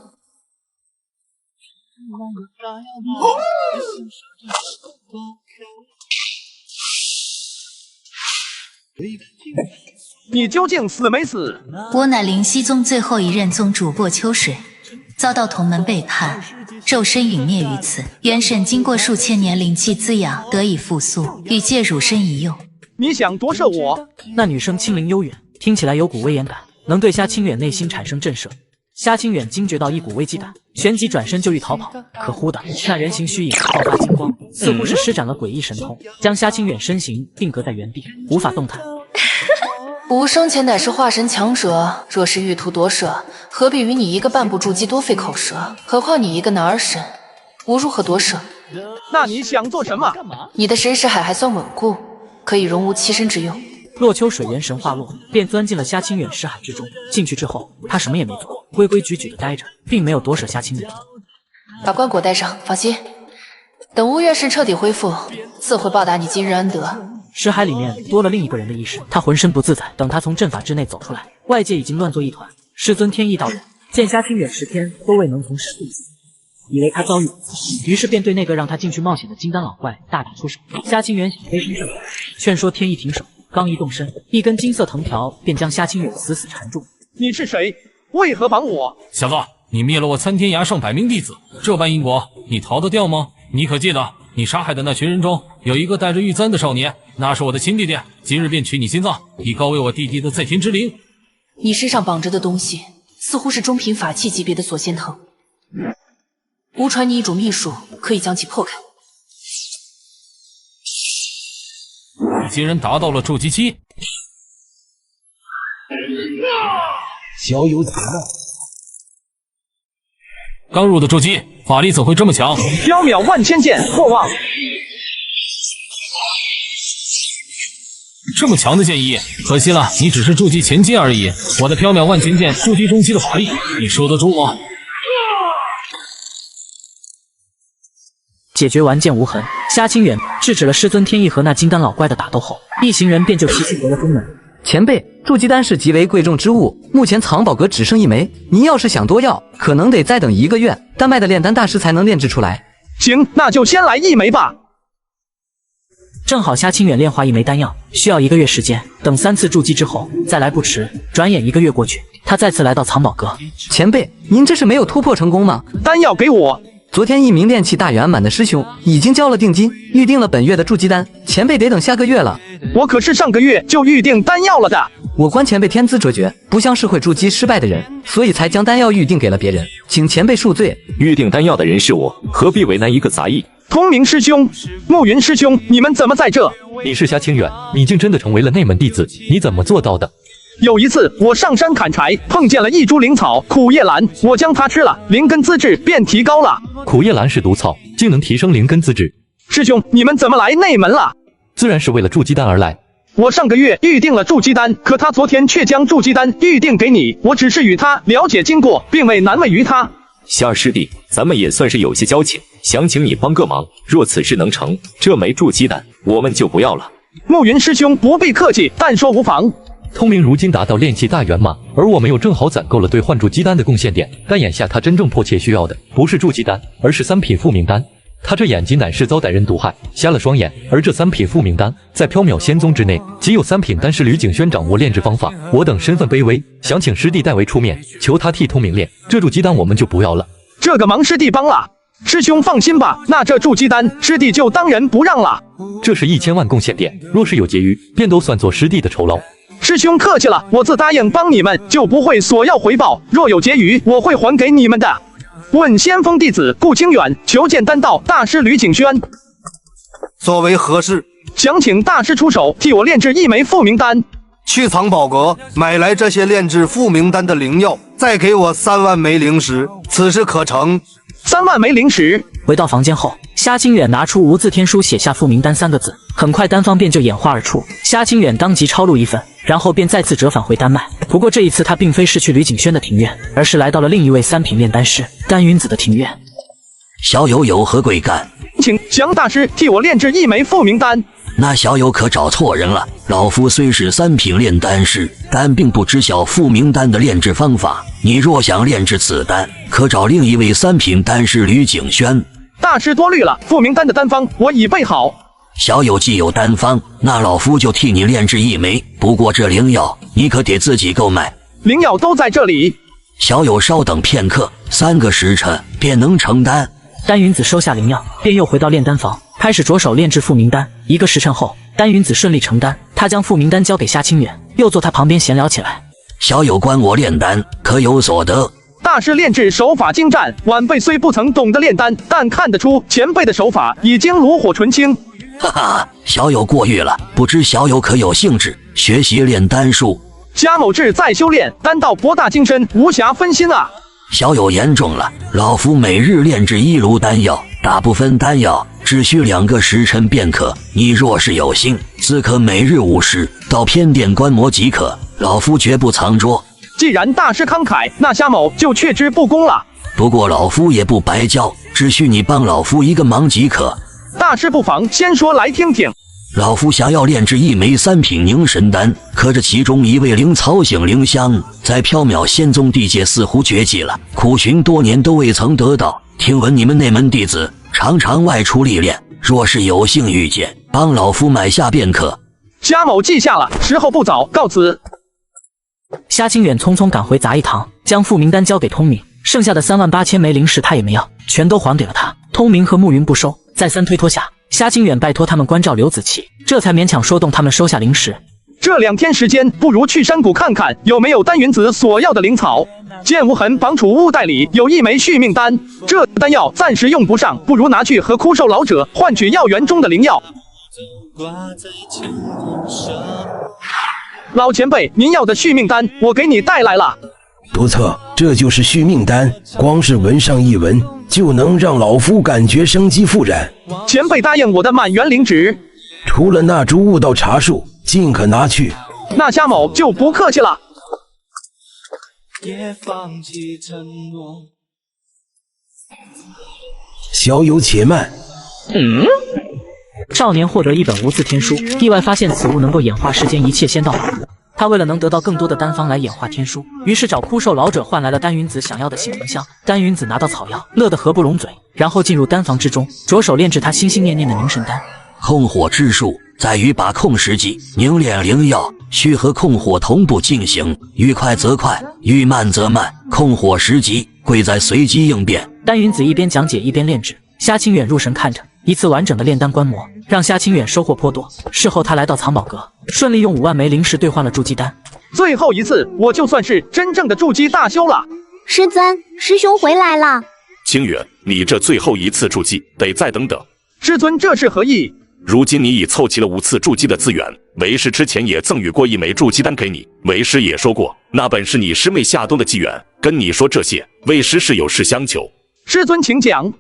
你究竟死没死？我乃灵犀宗最后一任宗主薄秋水，遭到同门背叛，肉身陨灭于此。元神经过数千年灵气滋养，得以复苏，欲借汝身一用。你想夺舍我？那女声轻灵悠远，听起来有股威严感，能对虾清远内心产生震慑。虾清远惊觉到一股危机感，旋即转身就欲逃跑，可忽的那人形虚影爆发金光，似乎是施展了诡异神通，将虾清远身形定格在原地，无法动弹。吾生前乃是化神强者，若是欲图夺舍，何必与你一个半步筑基多费口舌？何况你一个男儿身，吾如何夺舍？那你想做什么？你的神识海还算稳固，可以容吾栖身之用。洛秋水元神化落，便钻进了虾清远识海之中。进去之后，他什么也没做，规规矩矩的待着，并没有夺舍虾清远。把棺椁带上，放心，等吾元神彻底恢复，自会报答你今日恩德。识海里面多了另一个人的意识，他浑身不自在。等他从阵法之内走出来，外界已经乱作一团。师尊天意道人见虾清远10天都未能从尸体以为他遭遇不测，于是便对那个让他进去冒险的金丹老怪大打出手。虾清远想飞身上，劝说天意停手。刚一动身，一根金色藤条便将虾清远死死缠住。你是谁？为何绑我？小子，你灭了我参天崖上百名弟子，这般因果，你逃得掉吗？你可记得，你杀害的那群人中有一个带着玉簪的少年，那是我的亲弟弟，今日便取你心脏，以告慰我弟弟的在天之灵。你身上绑着的东西，似乎是中品法器级别的锁仙藤。吾传你一种秘术，可以将其破开。你竟然达到了筑基期！小友此难。刚入的筑基，法力怎会这么强？缥缈万千剑，莫忘。这么强的剑意，可惜了，你只是筑基前阶而已。我的缥缈万千剑筑基中期的法力，你收得住吗？解决完剑无痕，虾清远制止了师尊天意和那金丹老怪的打斗后，一行人便就齐齐回了宗门。前辈，筑基丹是极为贵重之物，目前藏宝阁只剩1枚，您要是想多要，可能得再等1个月，丹麦的炼丹大师才能炼制出来。行，那就先来1枚吧。正好虾清远炼化1枚丹药，需要1个月时间，等3次筑基之后再来不迟。转眼1个月过去，他再次来到藏宝阁。前辈，您这是没有突破成功吗？丹药给我。昨天一名炼气大圆满的师兄已经交了定金，预定了本月的筑基丹，前辈得等下个月了。我可是上个月就预定丹药了的。我观前辈天资卓绝，不像是会筑基失败的人，所以才将丹药预定给了别人，请前辈恕罪。预定丹药的人是我，何必为难一个杂役？通明师兄、暮云师兄，你们怎么在这？你是虾清远，你竟真的成为了内门弟子，你怎么做到的？有一次，我上山砍柴，碰见了一株灵草苦叶兰，我将它吃了，灵根资质便提高了。苦叶兰是毒草，竟能提升灵根资质。师兄，你们怎么来内门了？自然是为了筑基丹而来。我上个月预定了筑基丹，可他昨天却将筑基丹预定给你，我只是与他了解经过，并未难为于他。夏师弟，咱们也算是有些交情，想请你帮个忙。若此事能成，这枚筑基丹我们就不要了。暮云师兄不必客气，但说无妨。通明如今达到炼气大圆满，而我们又正好攒够了兑换筑基丹的贡献点。但眼下他真正迫切需要的不是筑基丹，而是3品复明丹。他这眼睛乃是遭歹人毒害，瞎了双眼。而这3品复明丹在缥缈仙宗之内，仅有3品丹师吕景轩掌握炼制方法。我等身份卑微，想请师弟代为出面，求他替通明炼。这筑基丹我们就不要了。这个忙师弟帮了。师兄放心吧，那这筑基丹师弟就当仁不让了。这是1000万贡献点，若是有结余，便都算作师弟的酬劳。师兄客气了，我自答应帮你们，就不会索要回报。若有结余，我会还给你们的。问先锋弟子顾清远，求见丹道大师吕景轩。所为何事？想请大师出手，替我炼制1枚复明丹。去藏宝阁买来这些炼制复明丹的灵药，再给我3万枚灵石，此事可成？3万枚灵石。回到房间后，虾清远拿出无字天书，写下复明丹3个字，很快丹方便就演化而出。虾清远当即抄录1份，然后便再次折返回丹麦。不过这一次他并非是去吕景轩的庭院，而是来到了另一位3品炼丹师丹云子的庭院。小友有何贵干？请降大师替我炼制1枚复明丹。那小友可找错人了，老夫虽是3品炼丹师，但并不知晓复明丹的炼制方法。你若想炼制此丹，可找另一位3品丹师吕景轩。大师多虑了，复明丹的丹方我已备好。小友既有丹方，那老夫就替你炼制1枚。不过这灵药你可得自己购买。灵药都在这里。小友稍等片刻，3个时辰便能成丹。丹云子收下灵药，便又回到炼丹房，开始着手炼制复明丹。1个时辰后，丹云子顺利成丹。他将复明丹交给夏清远，又坐他旁边闲聊起来。小友观我炼丹，可有所得？大师炼制手法精湛，晚辈虽不曾懂得炼丹，但看得出前辈的手法已经炉火纯青。哈哈，小友过誉了，不知小友可有兴致学习炼丹术？贾某志在修炼，丹道博大精深，无暇分心啊。小友言重了，老夫每日炼制1炉丹药，大部分丹药只需2个时辰便可。你若是有心，自可每日午时到偏殿观摩即可，老夫绝不藏拙。既然大师慷慨，那夏某就却之不恭了。不过老夫也不白教，只需你帮老夫一个忙即可。大师不妨先说来听听。老夫想要炼制1枚3品凝神丹，可这其中一味灵草醒灵香，在缥缈仙宗地界似乎绝迹了，苦寻多年都未曾得到。听闻你们内门弟子常常外出历练，若是有幸遇见，帮老夫买下便可。贾某记下了，时候不早，告辞。夏清远匆匆赶回杂役堂，将复明丹交给通明，剩下的38000枚灵石他也没要，全都还给了他。通明和暮云不收，再三推脱下，夏清远拜托他们关照刘子琪，这才勉强说动他们收下灵石。这2天时间，不如去山谷看看有没有丹云子所要的灵草。剑无痕绑储物袋里有1枚续命丹，这丹药暂时用不上，不如拿去和枯瘦老者换取药源中的灵药。老前辈，您要的续命丹，我给你带来了。不错，这就是续命丹，光是闻上一闻，就能让老夫感觉生机复燃。前辈答应我的满园灵纸，除了那株悟道茶树，尽可拿去。那夏某就不客气了。小友且慢。少年获得一本无字天书，意外发现此物能够演化世间一切仙道法则。他为了能得到更多的丹方来演化天书，于是找枯瘦老者换来了丹云子想要的醒灵香。丹云子拿到草药，乐得合不拢嘴，然后进入丹房之中，着手炼制他心心念念的凝神丹。控火之术在于把控时机，凝练灵药需和控火同步进行，愈快则快，愈慢则慢。控火时机贵在随机应变。丹云子一边讲解一边炼制，夏清远入神看着，一次完整的炼丹观摩，让夏清远收获颇多。事后他来到藏宝阁，顺利用5万枚灵石兑换了筑基丹。最后一次，我就算是真正的筑基大修了。师尊，师兄回来了。清远，你这最后一次筑基得再等等。师尊，这是何意？如今你已凑齐了5次筑基的资源，为师之前也赠予过1枚筑基丹给你，为师也说过，那本是你师妹夏冬的机缘。跟你说这些，为师是有事相求。师尊，请讲。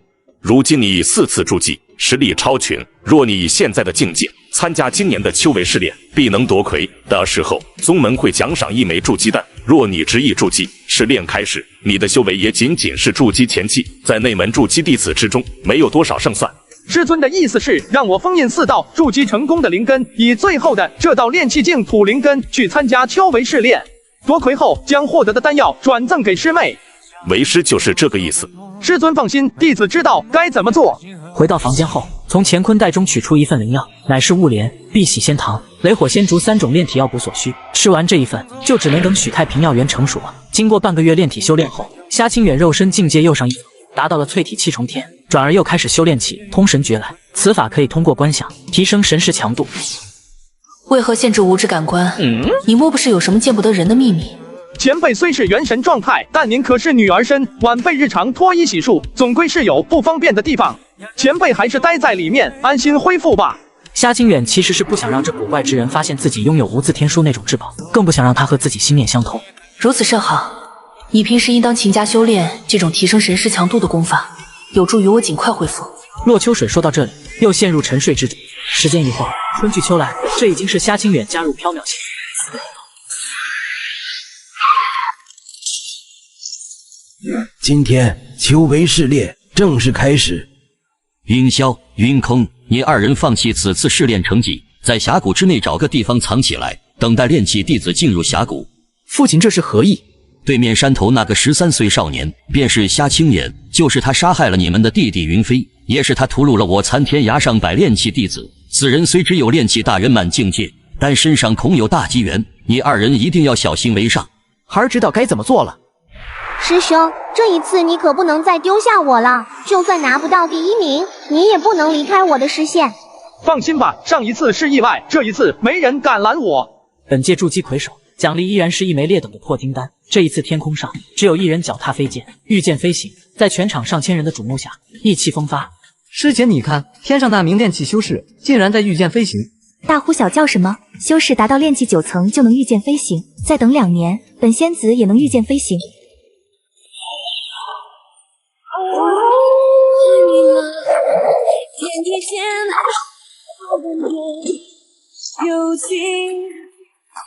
如今你已4次筑基，实力超群。若你以现在的境界参加今年的修为试炼，必能夺魁。到时候宗门会奖赏1枚筑基丹。若你执意筑基，试炼开始，你的修为也仅仅是筑基前期，在内门筑基弟子之中，没有多少胜算。师尊的意思是让我封印4道筑基成功的灵根，以最后的这道炼气净土灵根去参加修为试炼，夺魁后将获得的丹药转赠给师妹。为师就是这个意思。师尊放心，弟子知道该怎么做。回到房间后，从乾坤袋中取出一份灵药，乃是雾莲、碧玺仙糖、雷火仙竹3种炼体药补所需。吃完这一份，就只能等许太平药源成熟了。经过半个月炼体修炼后，夏清远肉身境界又上一层，达到了淬体气重天，转而又开始修炼起通神诀来。此法可以通过观想提升神识强度。为何限制无知感官？你莫不是有什么见不得人的秘密？前辈虽是元神状态，但您可是女儿身，晚辈日常脱衣洗漱，总归是有不方便的地方。前辈还是待在里面，安心恢复吧。夏清远其实是不想让这古怪之人发现自己拥有无字天书那种至宝，更不想让他和自己心念相通。如此甚好，你平时应当勤加修炼这种提升神识强度的功法，有助于我尽快恢复。洛秋水说到这里，又陷入沉睡之中。时间一晃，春去秋来，这已经是夏清远加入缥缈仙。今天修为试炼正式开始。云霄、云空，你2人放弃此次试炼成绩，在峡谷之内找个地方藏起来，等待炼气弟子进入峡谷。父亲这是何意？对面山头那个13岁少年，便是夏清远，就是他杀害了你们的弟弟云飞，也是他屠戮了我残天崖上百炼气弟子。此人虽只有炼气大圆满境界，但身上恐有大机缘，你2人一定要小心为上。孩儿知道该怎么做了。师兄，这一次你可不能再丢下我了，就算拿不到第1名，你也不能离开我的视线。放心吧，上一次是意外，这一次没人敢拦我。本届筑基魁首奖励依然是1枚劣等的破金丹。这一次天空上只有1人脚踏飞剑，御剑飞行，在全场上千人的瞩目下，意气风发。师姐，你看，天上那名炼气修士竟然在御剑飞行。大呼小叫什么？修士达到炼气9层就能御剑飞行，再等2年，本仙子也能御剑飞行。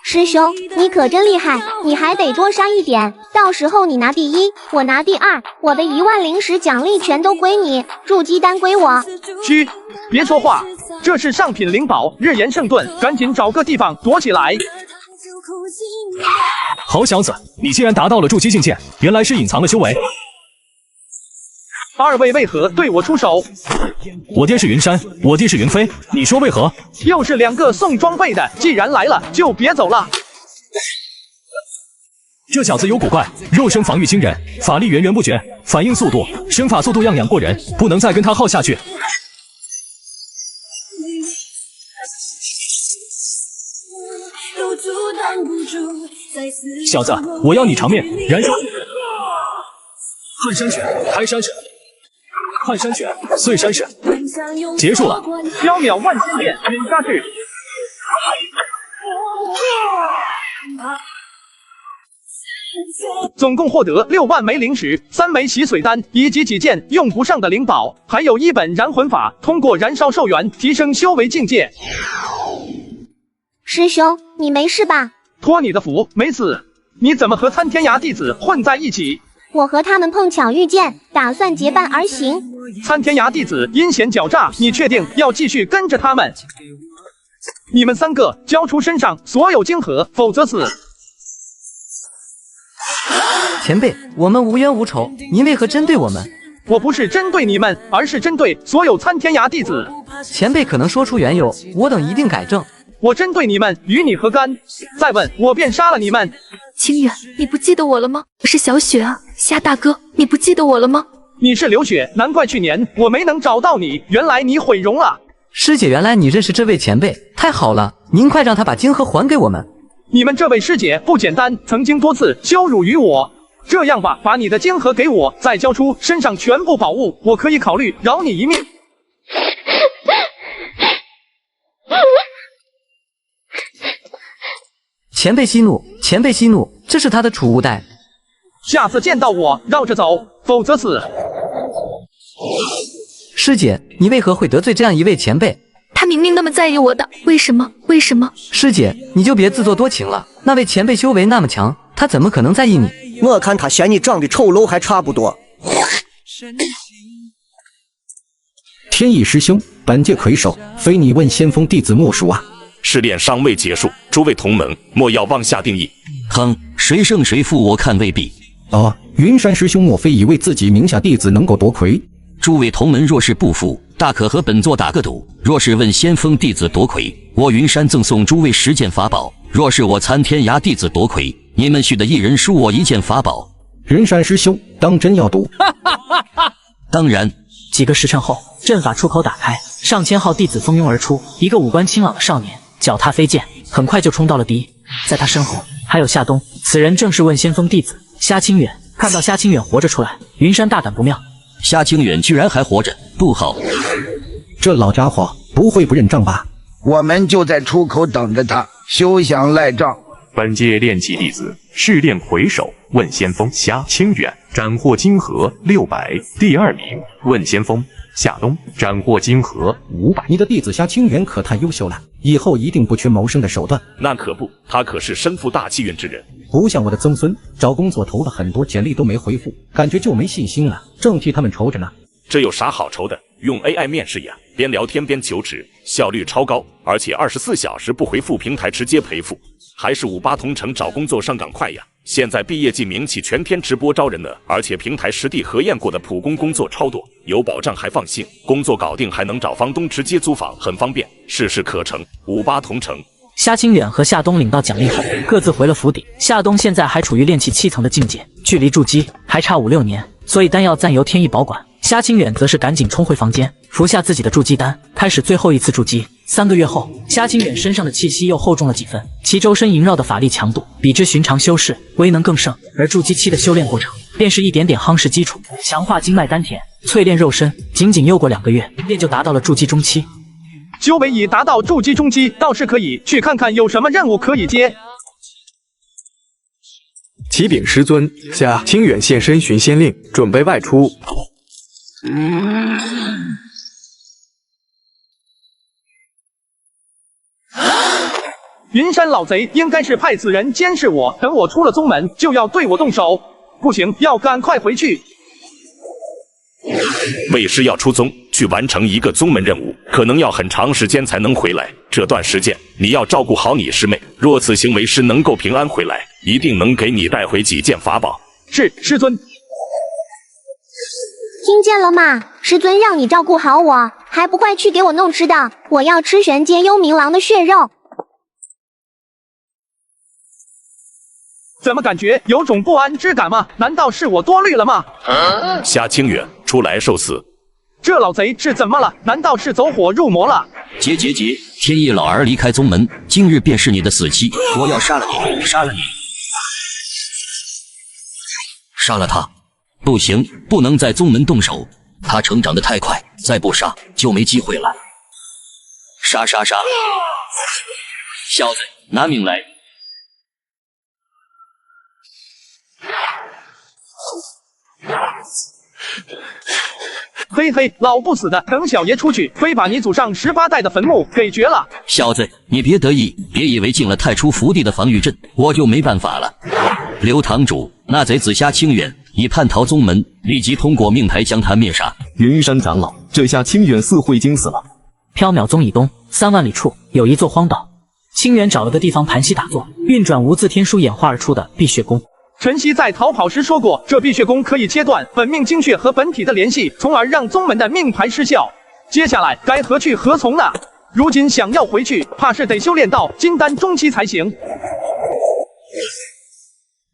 师兄，你可真厉害，你还得多杀一点，到时候你拿第1，我拿第2，我的1万灵石奖励全都归你，筑基丹归我。嘘，别说话，这是上品灵宝，日炎圣盾，赶紧找个地方躲起来。好小子，你竟然达到了筑基境界，原来是隐藏了修为。2位为何对我出手？我爹是云山，我弟是云飞，你说为何？又是2个送装备的，既然来了，就别走了。这小子有古怪，肉身防御惊人，法力源源不绝，反应速度、身法速度样样过人，不能再跟他耗下去。小子，我要你偿命，燃烧！撼山拳，开山神。撼山拳，碎山神，结束了。缥缈万仙剑，陨杀去。总共获得6万枚灵石、3枚洗髓丹以及几件用不上的灵宝，还有1本燃魂法，通过燃烧寿元提升修为境界。师兄，你没事吧？托你的福，没死。你怎么和参天涯弟子混在一起？我和他们碰巧遇见，打算结伴而行。参天涯弟子阴险狡诈，你确定要继续跟着他们？你们3个交出身上所有晶核，否则死！前辈，我们无冤无仇，您为何针对我们？我不是针对你们，而是针对所有参天涯弟子。前辈可能说出缘由，我等一定改正。我针对你们，与你何干？再问，我便杀了你们！清远，你不记得我了吗？我是小雪啊，夏大哥，你不记得我了吗？你是刘雪，难怪去年我没能找到你，原来你毁容了。师姐，原来你认识这位前辈，太好了，您快让他把晶核还给我们。你们这位师姐不简单，曾经多次羞辱于我。这样吧，把你的晶核给我，再交出身上全部宝物，我可以考虑饶你一命。前辈息怒，前辈息怒，这是他的储物袋。下次见到我绕着走，否则死。师姐，你为何会得罪这样一位前辈？他明明那么在意我的，为什么？为什么？师姐，你就别自作多情了。那位前辈修为那么强，他怎么可能在意你？我看他嫌你长得丑陋还差不多。天意师兄，本界魁首，非你问先锋弟子莫属啊！试炼尚未结束，诸位同门莫要妄下定义。哼，谁胜谁负，我看未必。哦，云山师兄莫非以为自己名下弟子能够夺魁？诸位同门若是不服，大可和本座打个赌。若是问先锋弟子夺魁，我云山赠送诸位10件法宝；若是我参天涯弟子夺魁，你们许的一人输我1件法宝。云山师兄，当真要赌？当然。几个时辰后，阵法出口打开，上千号弟子蜂拥而出。一个五官清朗的少年，脚踏飞剑，很快就冲到了第一。在他身后还有夏冬，此人正是问先锋弟子夏清远。看到夏清远活着出来，云山大感不妙。夏清远居然还活着，不好！这老家伙不会不认账吧？我们就在出口等着他，休想赖账。本届炼器弟子试炼魁首问先锋夏清远，斩获金核600。第2名问先锋夏冬，斩获金核500。你的弟子夏清远可太优秀了，以后一定不缺谋生的手段。那可不，他可是身负大气运之人，不像我的曾孙，找工作投了很多简历都没回复，感觉就没信心了，正替他们愁着呢。这有啥好愁的？用 AI 面试呀，边聊天边求职，效率超高，而且24小时不回复平台直接赔付，还是58同城找工作上岗快呀。现在毕业季名气全天直播招人呢，而且平台实地核验过的普工工作超多，有保障还放心，工作搞定还能找房东直接租房，很方便，事事可成。58同城。夏清远和夏冬领到奖励后，各自回了府邸。夏冬现在还处于炼器7层的境界，距离筑基还差5-6年，所以丹药暂由天意保管。夏清远则是赶紧冲回房间，服下自己的筑基丹，开始最后一次筑基。3个月后，夏清远身上的气息又厚重了几分，其周身萦绕的法力强度比之寻常修士威能更盛，而筑基期的修炼过程便是一点点夯实基础，强化经脉丹田，淬炼肉身。仅仅又过2个月，便就达到了筑基中期。修为已达到筑基中期，倒是可以去看看有什么任务可以接。启禀师尊，夏清远现身寻仙令，准备外出。云山老贼应该是派此人监视我，等我出了宗门就要对我动手。不行，要赶快回去。为师要出宗，去完成一个宗门任务，可能要很长时间才能回来。这段时间你要照顾好你师妹，若此行为师能够平安回来，一定能给你带回几件法宝。是，师尊。听见了吗？师尊让你照顾好我，还不快去给我弄吃的！我要吃玄阶幽冥狼的血肉。怎么感觉有种不安之感吗？难道是我多虑了吗？夏清远，出来受死！这老贼是怎么了？难道是走火入魔了？结！天意老儿离开宗门，今日便是你的死期！我要杀了你！杀了你！杀了他！不行，不能在宗门动手，他成长得太快，再不杀就没机会了。杀！小子，拿命来！嘿嘿，老不死的，等小爷出去，非把你祖上18代的坟墓给掘了！小子，你别得意，别以为进了太初福地的防御阵，我就没办法了。刘堂主，那贼子夏清远已叛逃宗门，立即通过命牌将他灭杀。云山长老，这下清远似乎已经死了。缥缈宗以东3万里处有一座荒岛，清远找了个地方盘膝打坐，运转无字天书演化而出的碧血功。陈曦在逃跑时说过，这碧血功可以切断本命精血和本体的联系，从而让宗门的命牌失效。接下来该何去何从呢？如今想要回去，怕是得修炼到金丹中期才行。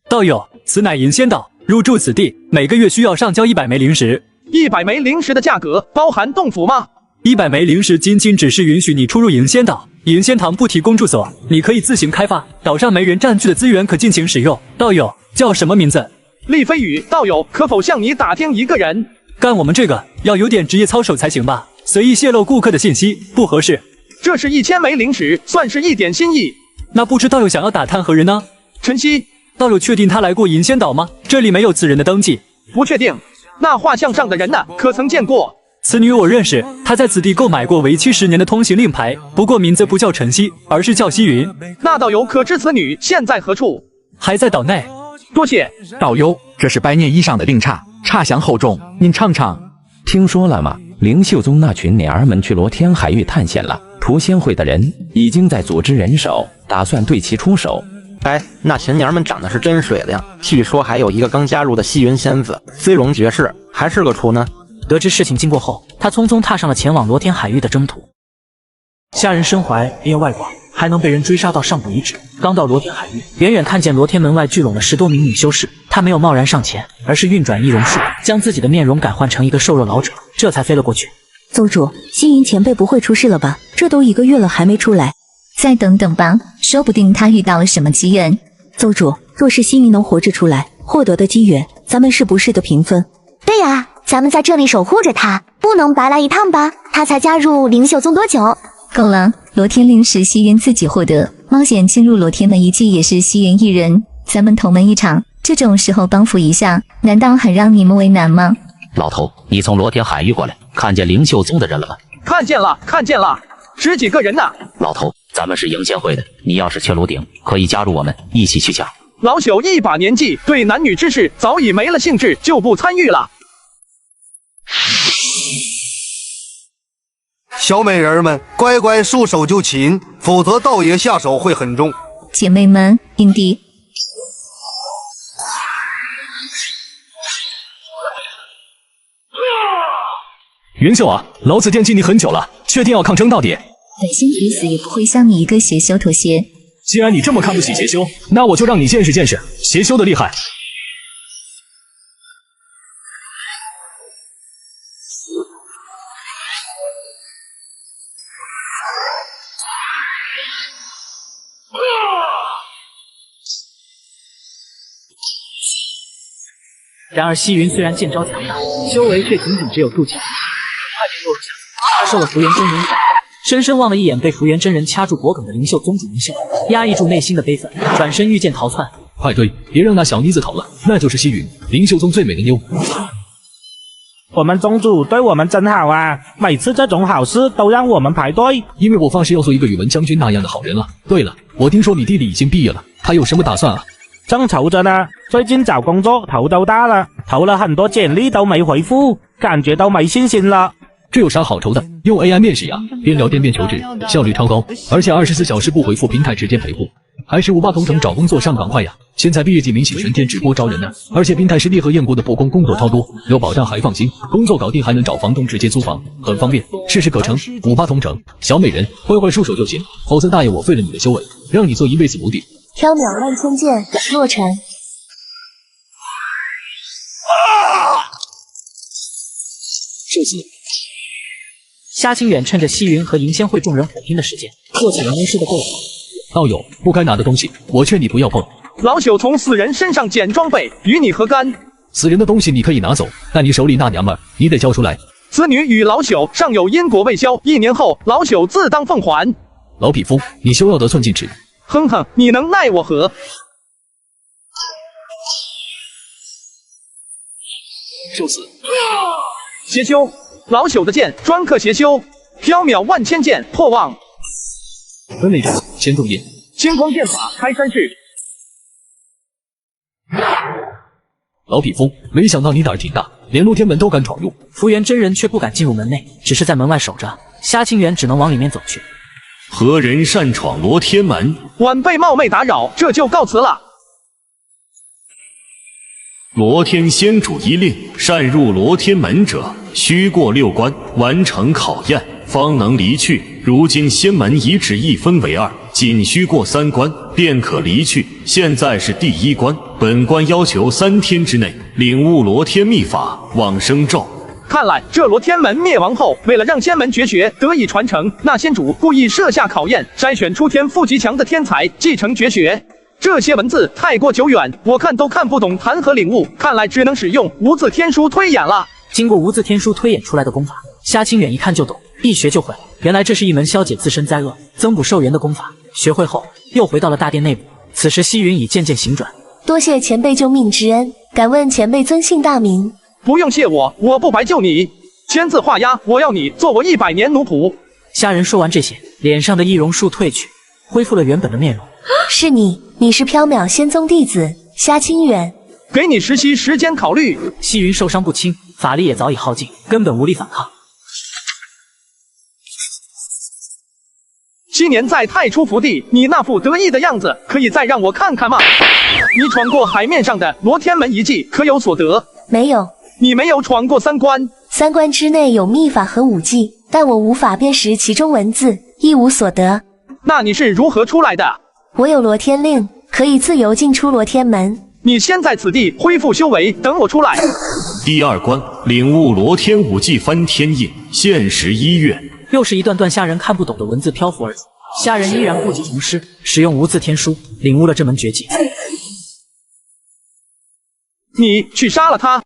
道友，此乃银仙岛，入住此地，每个月需要上交100枚灵石。100枚灵石的价格包含洞府吗？100枚灵石仅只是允许你出入银仙岛，银仙堂不提供住所，你可以自行开发，岛上没人占据的资源可尽情使用。道友叫什么名字？厉飞羽，道友可否向你打听一个人？干我们这个要有点职业操守才行吧，随意泄露顾客的信息不合适。这是1000枚灵石，算是一点心意。那不知道友想要打探何人呢？陈曦，道友确定他来过银仙岛吗？这里没有此人的登记。不确定。那画像上的人呢？可曾见过？此女我认识，她在此地购买过为期10年的通行令牌，不过名字不叫晨曦，而是叫曦云。那道友可知此女现在何处？还在岛内。多谢道友，这是白念衣上的令差，差详厚重，您唱唱。听说了吗？灵秀宗那群鸟儿们去罗天海域探险了，屠仙会的人已经在组织人手，打算对其出手。哎，那群娘们长得是真水灵，据说还有一个刚加入的西云仙子，飞龙绝世，还是个雏呢。得知事情经过后，他匆匆踏上了前往罗天海域的征途。虾人身怀黑夜外挂，还能被人追杀到上古遗址。刚到罗天海域，远远看见罗天门外聚拢了10多名女修士，他没有贸然上前，而是运转易容术，将自己的面容改换成一个瘦弱老者，这才飞了过去。宗主，星云前辈不会出事了吧？这都1个月了还没出来。再等等吧，说不定他遇到了什么机缘。宗主，若是星云能活着出来，获得的机缘，咱们是不是得平分？对啊，咱们在这里守护着他，不能白来一趟吧？他才加入灵秀宗多久？够了，罗天灵石西云自己获得，冒险进入罗天门一记也是西云一人，咱们同门一场，这种时候帮扶一下，难道很让你们为难吗？老头，你从罗天海域过来，看见灵秀宗的人了吗？看见了，看见了，10几个人呢。老头，咱们是营仙会的，你要是缺炉鼎，可以加入我们，一起去抢。老朽一把年纪，对男女之事早已没了兴致，就不参与了。小美人们，乖乖束手就擒，否则道爷下手会很重。姐妹们，引敌！云秀啊，老子惦记你很久了，确定要抗争到底？本仙抵死也不会向你一个邪修妥协。既然你这么看不起邪修，那我就让你见识见识邪修的厉害。然而西云虽然剑招强大，修为却仅只有筑基，快便落入下风。他受了福元真人感，深深望了一眼被福元真人掐住脖梗的灵秀宗主灵秀，压抑住内心的悲愤，转身御剑逃窜。快追，别让那小妮子逃了，那就是西云，灵秀宗最美的妞。我们宗主对我们真好啊，每次这种好事都让我们排队。因为我发誓要做一个宇文将军那样的好人了。对了，我听说你弟弟已经毕业了，他有什么打算啊？正愁着呢，最近找工作头都大了，投了很多简历都没回复，感觉都没信心了。这有啥好愁的？用 AI 面试呀，边聊天边求职，效率超高，而且24小时不回复平台直接回复，还是58同城找工作上岗快呀！现在毕业季明喜全天直播招人呢，而且平台实力和燕国的破工工作超多，有保障还放心，工作搞定还能找房东直接租房，很方便，事事可成。58同城，小美人，乖乖束手就擒，否则大爷我废了你的修为，让你做一辈子奴隶。缥缈万千剑，洛尘。这次夏清远趁着西云和银仙会众人火拼的时间，做起了巫师的构想。道友，不该拿的东西，我劝你不要碰。老朽从死人身上捡装备，与你何干？死人的东西你可以拿走，但你手里那娘们儿，你得交出来。此女与老朽尚有因果未消，1年后老朽自当奉还。老匹夫，你休要得寸进尺。哼哼，你能奈我何？受死！邪修，老朽的剑专克邪修，缥缈万千剑破望。分类战，先动印。星光剑法开山式。老匹夫，没想到你胆儿挺大，连罗天门都敢闯入。福元真人却不敢进入门内，只是在门外守着。虾清源只能往里面走去。何人擅闯罗天门？晚辈冒昧打扰，这就告辞了。罗天仙主一令，擅入罗天门者，须过6关，完成考验，方能离去。如今仙门已只一分为2，仅需过3关便可离去。现在是第1关，本关要求3天之内领悟罗天秘法往生咒。看来这罗天门灭亡后，为了让仙门绝学得以传承，那仙主故意设下考验，筛选出天赋极强的天才继承绝学。这些文字太过久远，我看都看不懂，谈何领悟？看来只能使用无字天书推演了。经过无字天书推演出来的功法，虾清远一看就懂，一学就会。原来这是一门消解自身灾厄、增补寿元的功法。学会后，又回到了大殿内部。此时西云已渐渐醒转。多谢前辈救命之恩，敢问前辈尊姓大名？不用谢我，我不白救你。签字画押，我要你做我100年奴仆。虾人说完这些，脸上的易容术褪去，恢复了原本的面容。是你是缥缈仙宗弟子虾清远。给你实习时间考虑。西云受伤不轻，法力也早已耗尽，根本无力反抗。7年在太初福地，你那副得意的样子，可以再让我看看吗？你闯过海面上的罗天门遗迹，可有所得？没有。你没有闯过3关？3关之内有秘法和武技，但我无法辨识其中文字，一无所得。那你是如何出来的？我有罗天令，可以自由进出罗天门。你先在此地恢复修为，等我出来。第2关，领悟罗天武技翻天印，限时1月。又是一段段虾人看不懂的文字漂浮而走。虾人依然故技重施，使用无字天书，领悟了这门绝技。你去杀了他。